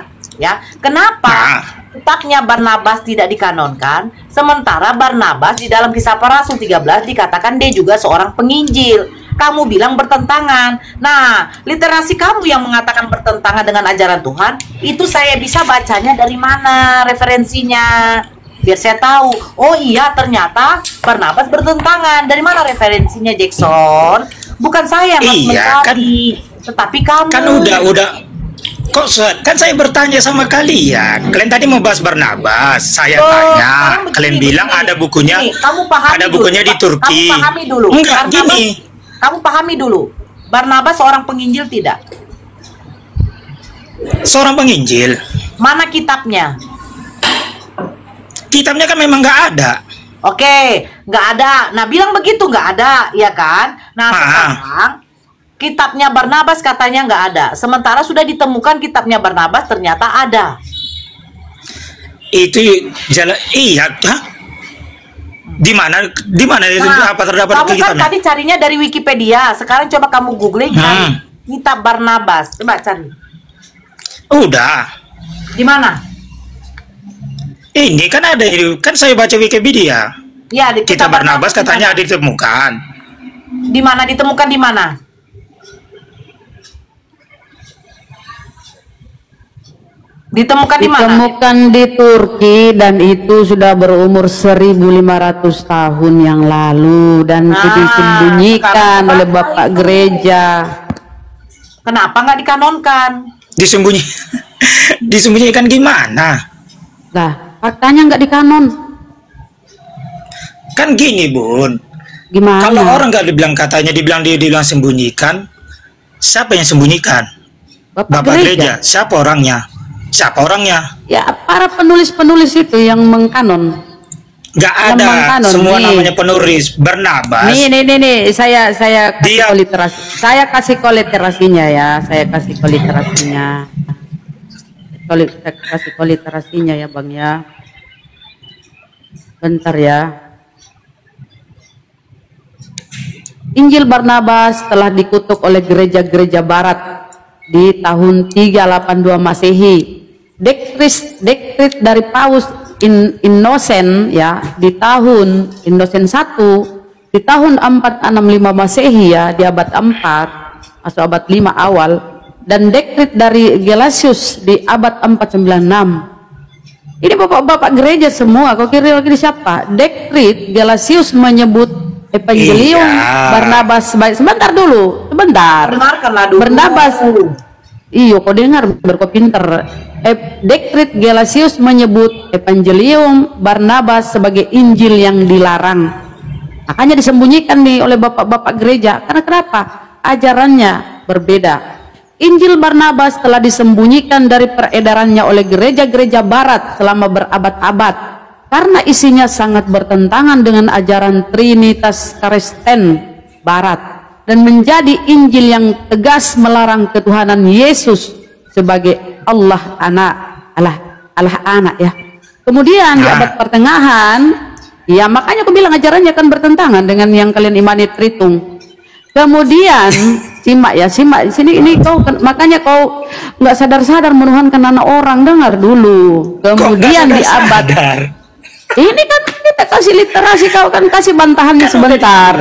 Kenapa kitabnya Barnabas tidak dikanonkan, sementara Barnabas di dalam Kisah Para Rasul 13 dikatakan dia juga seorang penginjil. Kamu bilang bertentangan. Nah, literasi kamu yang mengatakan bertentangan dengan ajaran Tuhan, itu saya bisa bacanya dari mana referensinya? Biar saya tahu. Oh iya, ternyata Barnabas bertentangan. Dari mana referensinya, Jackson? Bukan saya yang harus mencari, tetapi kamu. Kan udah. Kok kan saya bertanya sama kalian. Kalian tadi mau bahas Barnabas. Saya tanya. Kalian bilang ada bukunya. Kamu pahami ada bukunya dulu. di Turki. Kamu pahami dulu. Enggak, Barnabas, gini. Kamu pahami dulu. Barnabas seorang penginjil tidak? Seorang penginjil. Mana kitabnya? Kitabnya kan memang nggak ada. Oke, nggak ada. Nah, bilang begitu nggak ada, ya kan? Nah, sekarang kitabnya Barnabas katanya nggak ada. Sementara sudah ditemukan kitabnya Barnabas ternyata ada. Itu jalan iya. Hah? Di mana Nah, apa terdapat kamu kan kitabnya? tadi carinya dari Wikipedia. Sekarang coba kamu googling cari kitab Barnabas. Coba cari. Udah. Di mana? Ini kan ada, kan saya baca Wikipedia. Ya, di Kitab Barnabas katanya ada ditemukan. Di mana ditemukan di mana? Ditemukan di mana? Ditemukan di Turki dan itu sudah berumur 1500 tahun yang lalu dan disembunyikan oleh Bapak Gereja. Kenapa nggak dikanonkan? Disembunyikan gimana? Nah, faktanya nggak dikanon. Kan gini, Bun. Gimana? Kalau orang nggak dibilang dibilang sembunyikan, siapa yang sembunyikan? Bapak gereja. Siapa orangnya? Ya, para penulis-penulis itu yang mengkanon. Nggak ada. Semua namanya penulis. Barnabas. Nih, saya kasih koliterasi. Saya kasih koliterasinya ya. Saya kasih koliterasinya. Saya kasih koliterasinya ya, Bang ya. Bentar ya. Injil Barnabas telah dikutuk oleh gereja-gereja barat di tahun 382 Masehi. Dekrit dari Paus Innocent ya di tahun Innocent 1 di tahun 465 Masehi ya di abad 4 atau abad 5 awal, dan dekrit dari Gelasius di abad 496. Ini bapak-bapak gereja semua. Kau kira siapa? Dekrit Gelasius menyebut Evangelium Barnabas sebentar dulu, sebentar. Dengarkanlah dulu. Barnabas. Iyo, kau dengar berkau pinter. Dekrit Gelasius menyebut Evangelium Barnabas sebagai Injil yang dilarang. Makanya disembunyikan nih oleh bapak-bapak gereja. Karena kenapa? Ajarannya berbeda. Injil Barnabas telah disembunyikan dari peredarannya oleh gereja-gereja barat selama berabad-abad karena isinya sangat bertentangan dengan ajaran Trinitas Kristen barat dan menjadi Injil yang tegas melarang ketuhanan Yesus sebagai Allah anak ya. Kemudian di abad pertengahan, ya makanya aku bilang ajarannya kan bertentangan dengan yang kalian imani Tritung. Kemudian simak sini ini kau makanya kau nggak sadar-sadar menuhankan anak orang, dengar dulu. Kemudian di abad ini kan kita kasih literasi, kau kan kasih bantahannya sebentar.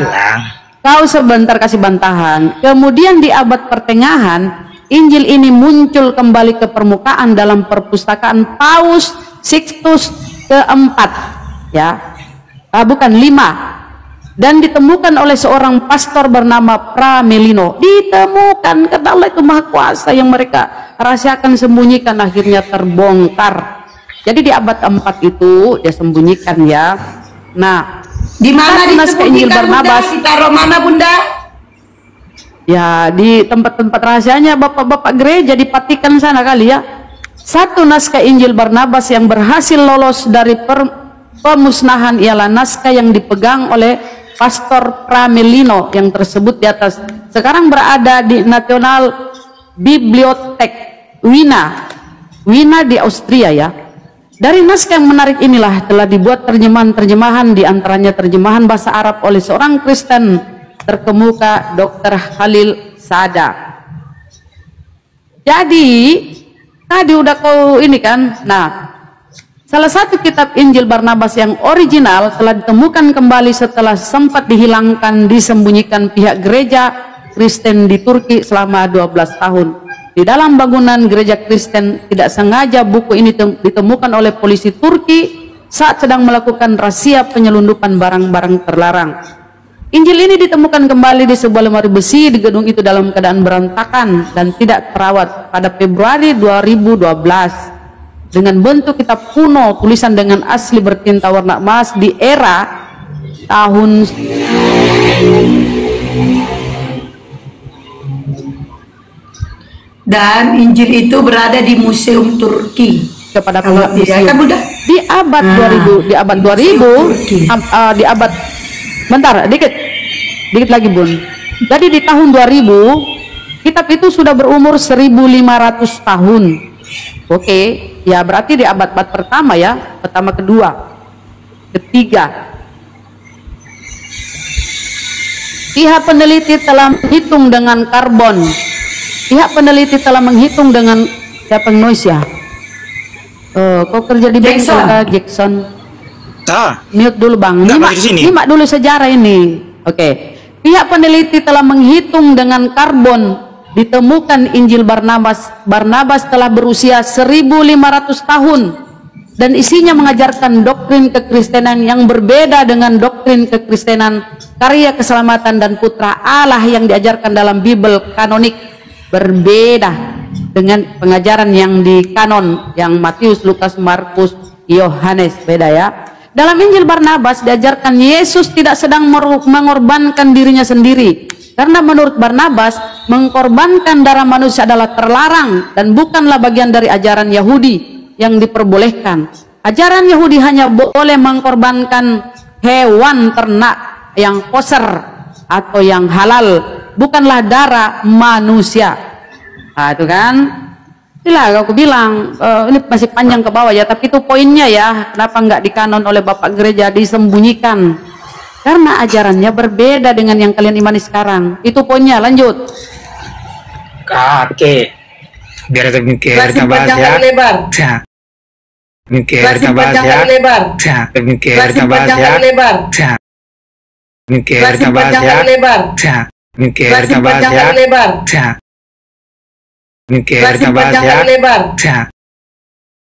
Kau sebentar kasih bantahan. Kemudian di abad pertengahan, Injil ini muncul kembali ke permukaan dalam perpustakaan Paus Sixtus keempat, ya, bukan 5, dan ditemukan oleh seorang pastor bernama Pramelino. Ditemukan, kata Allah itu maha kuasa, yang mereka rahasiakan sembunyikan akhirnya terbongkar. Jadi di abad 4 itu dia sembunyikan ya. Nah, di mana disembunyikan Barnabas? Bunda? Ditaruh mana, Bunda? Ya, di tempat-tempat rahasianya bapak-bapak gereja dipatikan sana kali ya. Satu naskah Injil Barnabas yang berhasil lolos dari pemusnahan ialah naskah yang dipegang oleh Pastor Pramelino yang tersebut di atas sekarang berada di National Bibliothek Wina di Austria ya. Dari naskah yang menarik inilah telah dibuat terjemahan-terjemahan, di antaranya terjemahan bahasa Arab oleh seorang Kristen terkemuka Dr. Khalil Sada. Jadi tadi udah kau ini kan. Nah, salah satu kitab Injil Barnabas yang original telah ditemukan kembali setelah sempat dihilangkan, disembunyikan pihak gereja Kristen di Turki selama 12 tahun. Di dalam bangunan gereja Kristen tidak sengaja buku ini ditemukan oleh polisi Turki saat sedang melakukan razia penyelundupan barang-barang terlarang. Injil ini ditemukan kembali di sebuah lemari besi di gedung itu dalam keadaan berantakan dan tidak terawat pada Februari 2012 dengan bentuk kitab kuno, tulisan dengan asli bertinta warna emas di era tahun dan Injil itu berada di Museum Turki kepada kalau tidak kan udah di abad 2000 di abad 2000 di abad bentar dikit lagi Bun. Jadi di tahun 2000 kitab itu sudah berumur 1500 tahun. Oke, ya berarti di abad pertama ya, pertama, kedua, ketiga. Pihak peneliti telah menghitung dengan karbon. Pihak peneliti telah menghitung dengan siapa noise ya? Kau kerja di Jackson. Mute dulu Bang. Nyimak dulu sejarah ini. Oke. Pihak peneliti telah menghitung dengan karbon ditemukan Injil Barnabas. Barnabas telah berusia 1500 tahun dan isinya mengajarkan doktrin kekristenan yang berbeda dengan doktrin kekristenan karya keselamatan dan putra Allah yang diajarkan dalam Bible kanonik. Berbeda dengan pengajaran yang di kanon yang Matius, Lukas, Markus, Yohanes, beda ya. Dalam Injil Barnabas diajarkan Yesus tidak sedang mengorbankan dirinya sendiri, karena menurut Barnabas mengorbankan darah manusia adalah terlarang dan bukanlah bagian dari ajaran Yahudi yang diperbolehkan. Ajaran Yahudi hanya boleh mengorbankan hewan ternak yang kosher atau yang halal, bukanlah darah manusia. Nah, itu kan. Itulah aku bilang ini masih panjang ke bawah ya, tapi itu poinnya ya. Kenapa nggak dikanon oleh Bapak Gereja, disembunyikan? Karena ajarannya berbeda dengan yang kalian imani sekarang. Itu poinnya. Lanjut. Oke. Biar kita mikir kita bahas ya. Mikir kita bahas ya. Mikir kita bahas ya. Mikir kita bahas ya. Mikir kita bahas ya. Mikir kita bahas ya.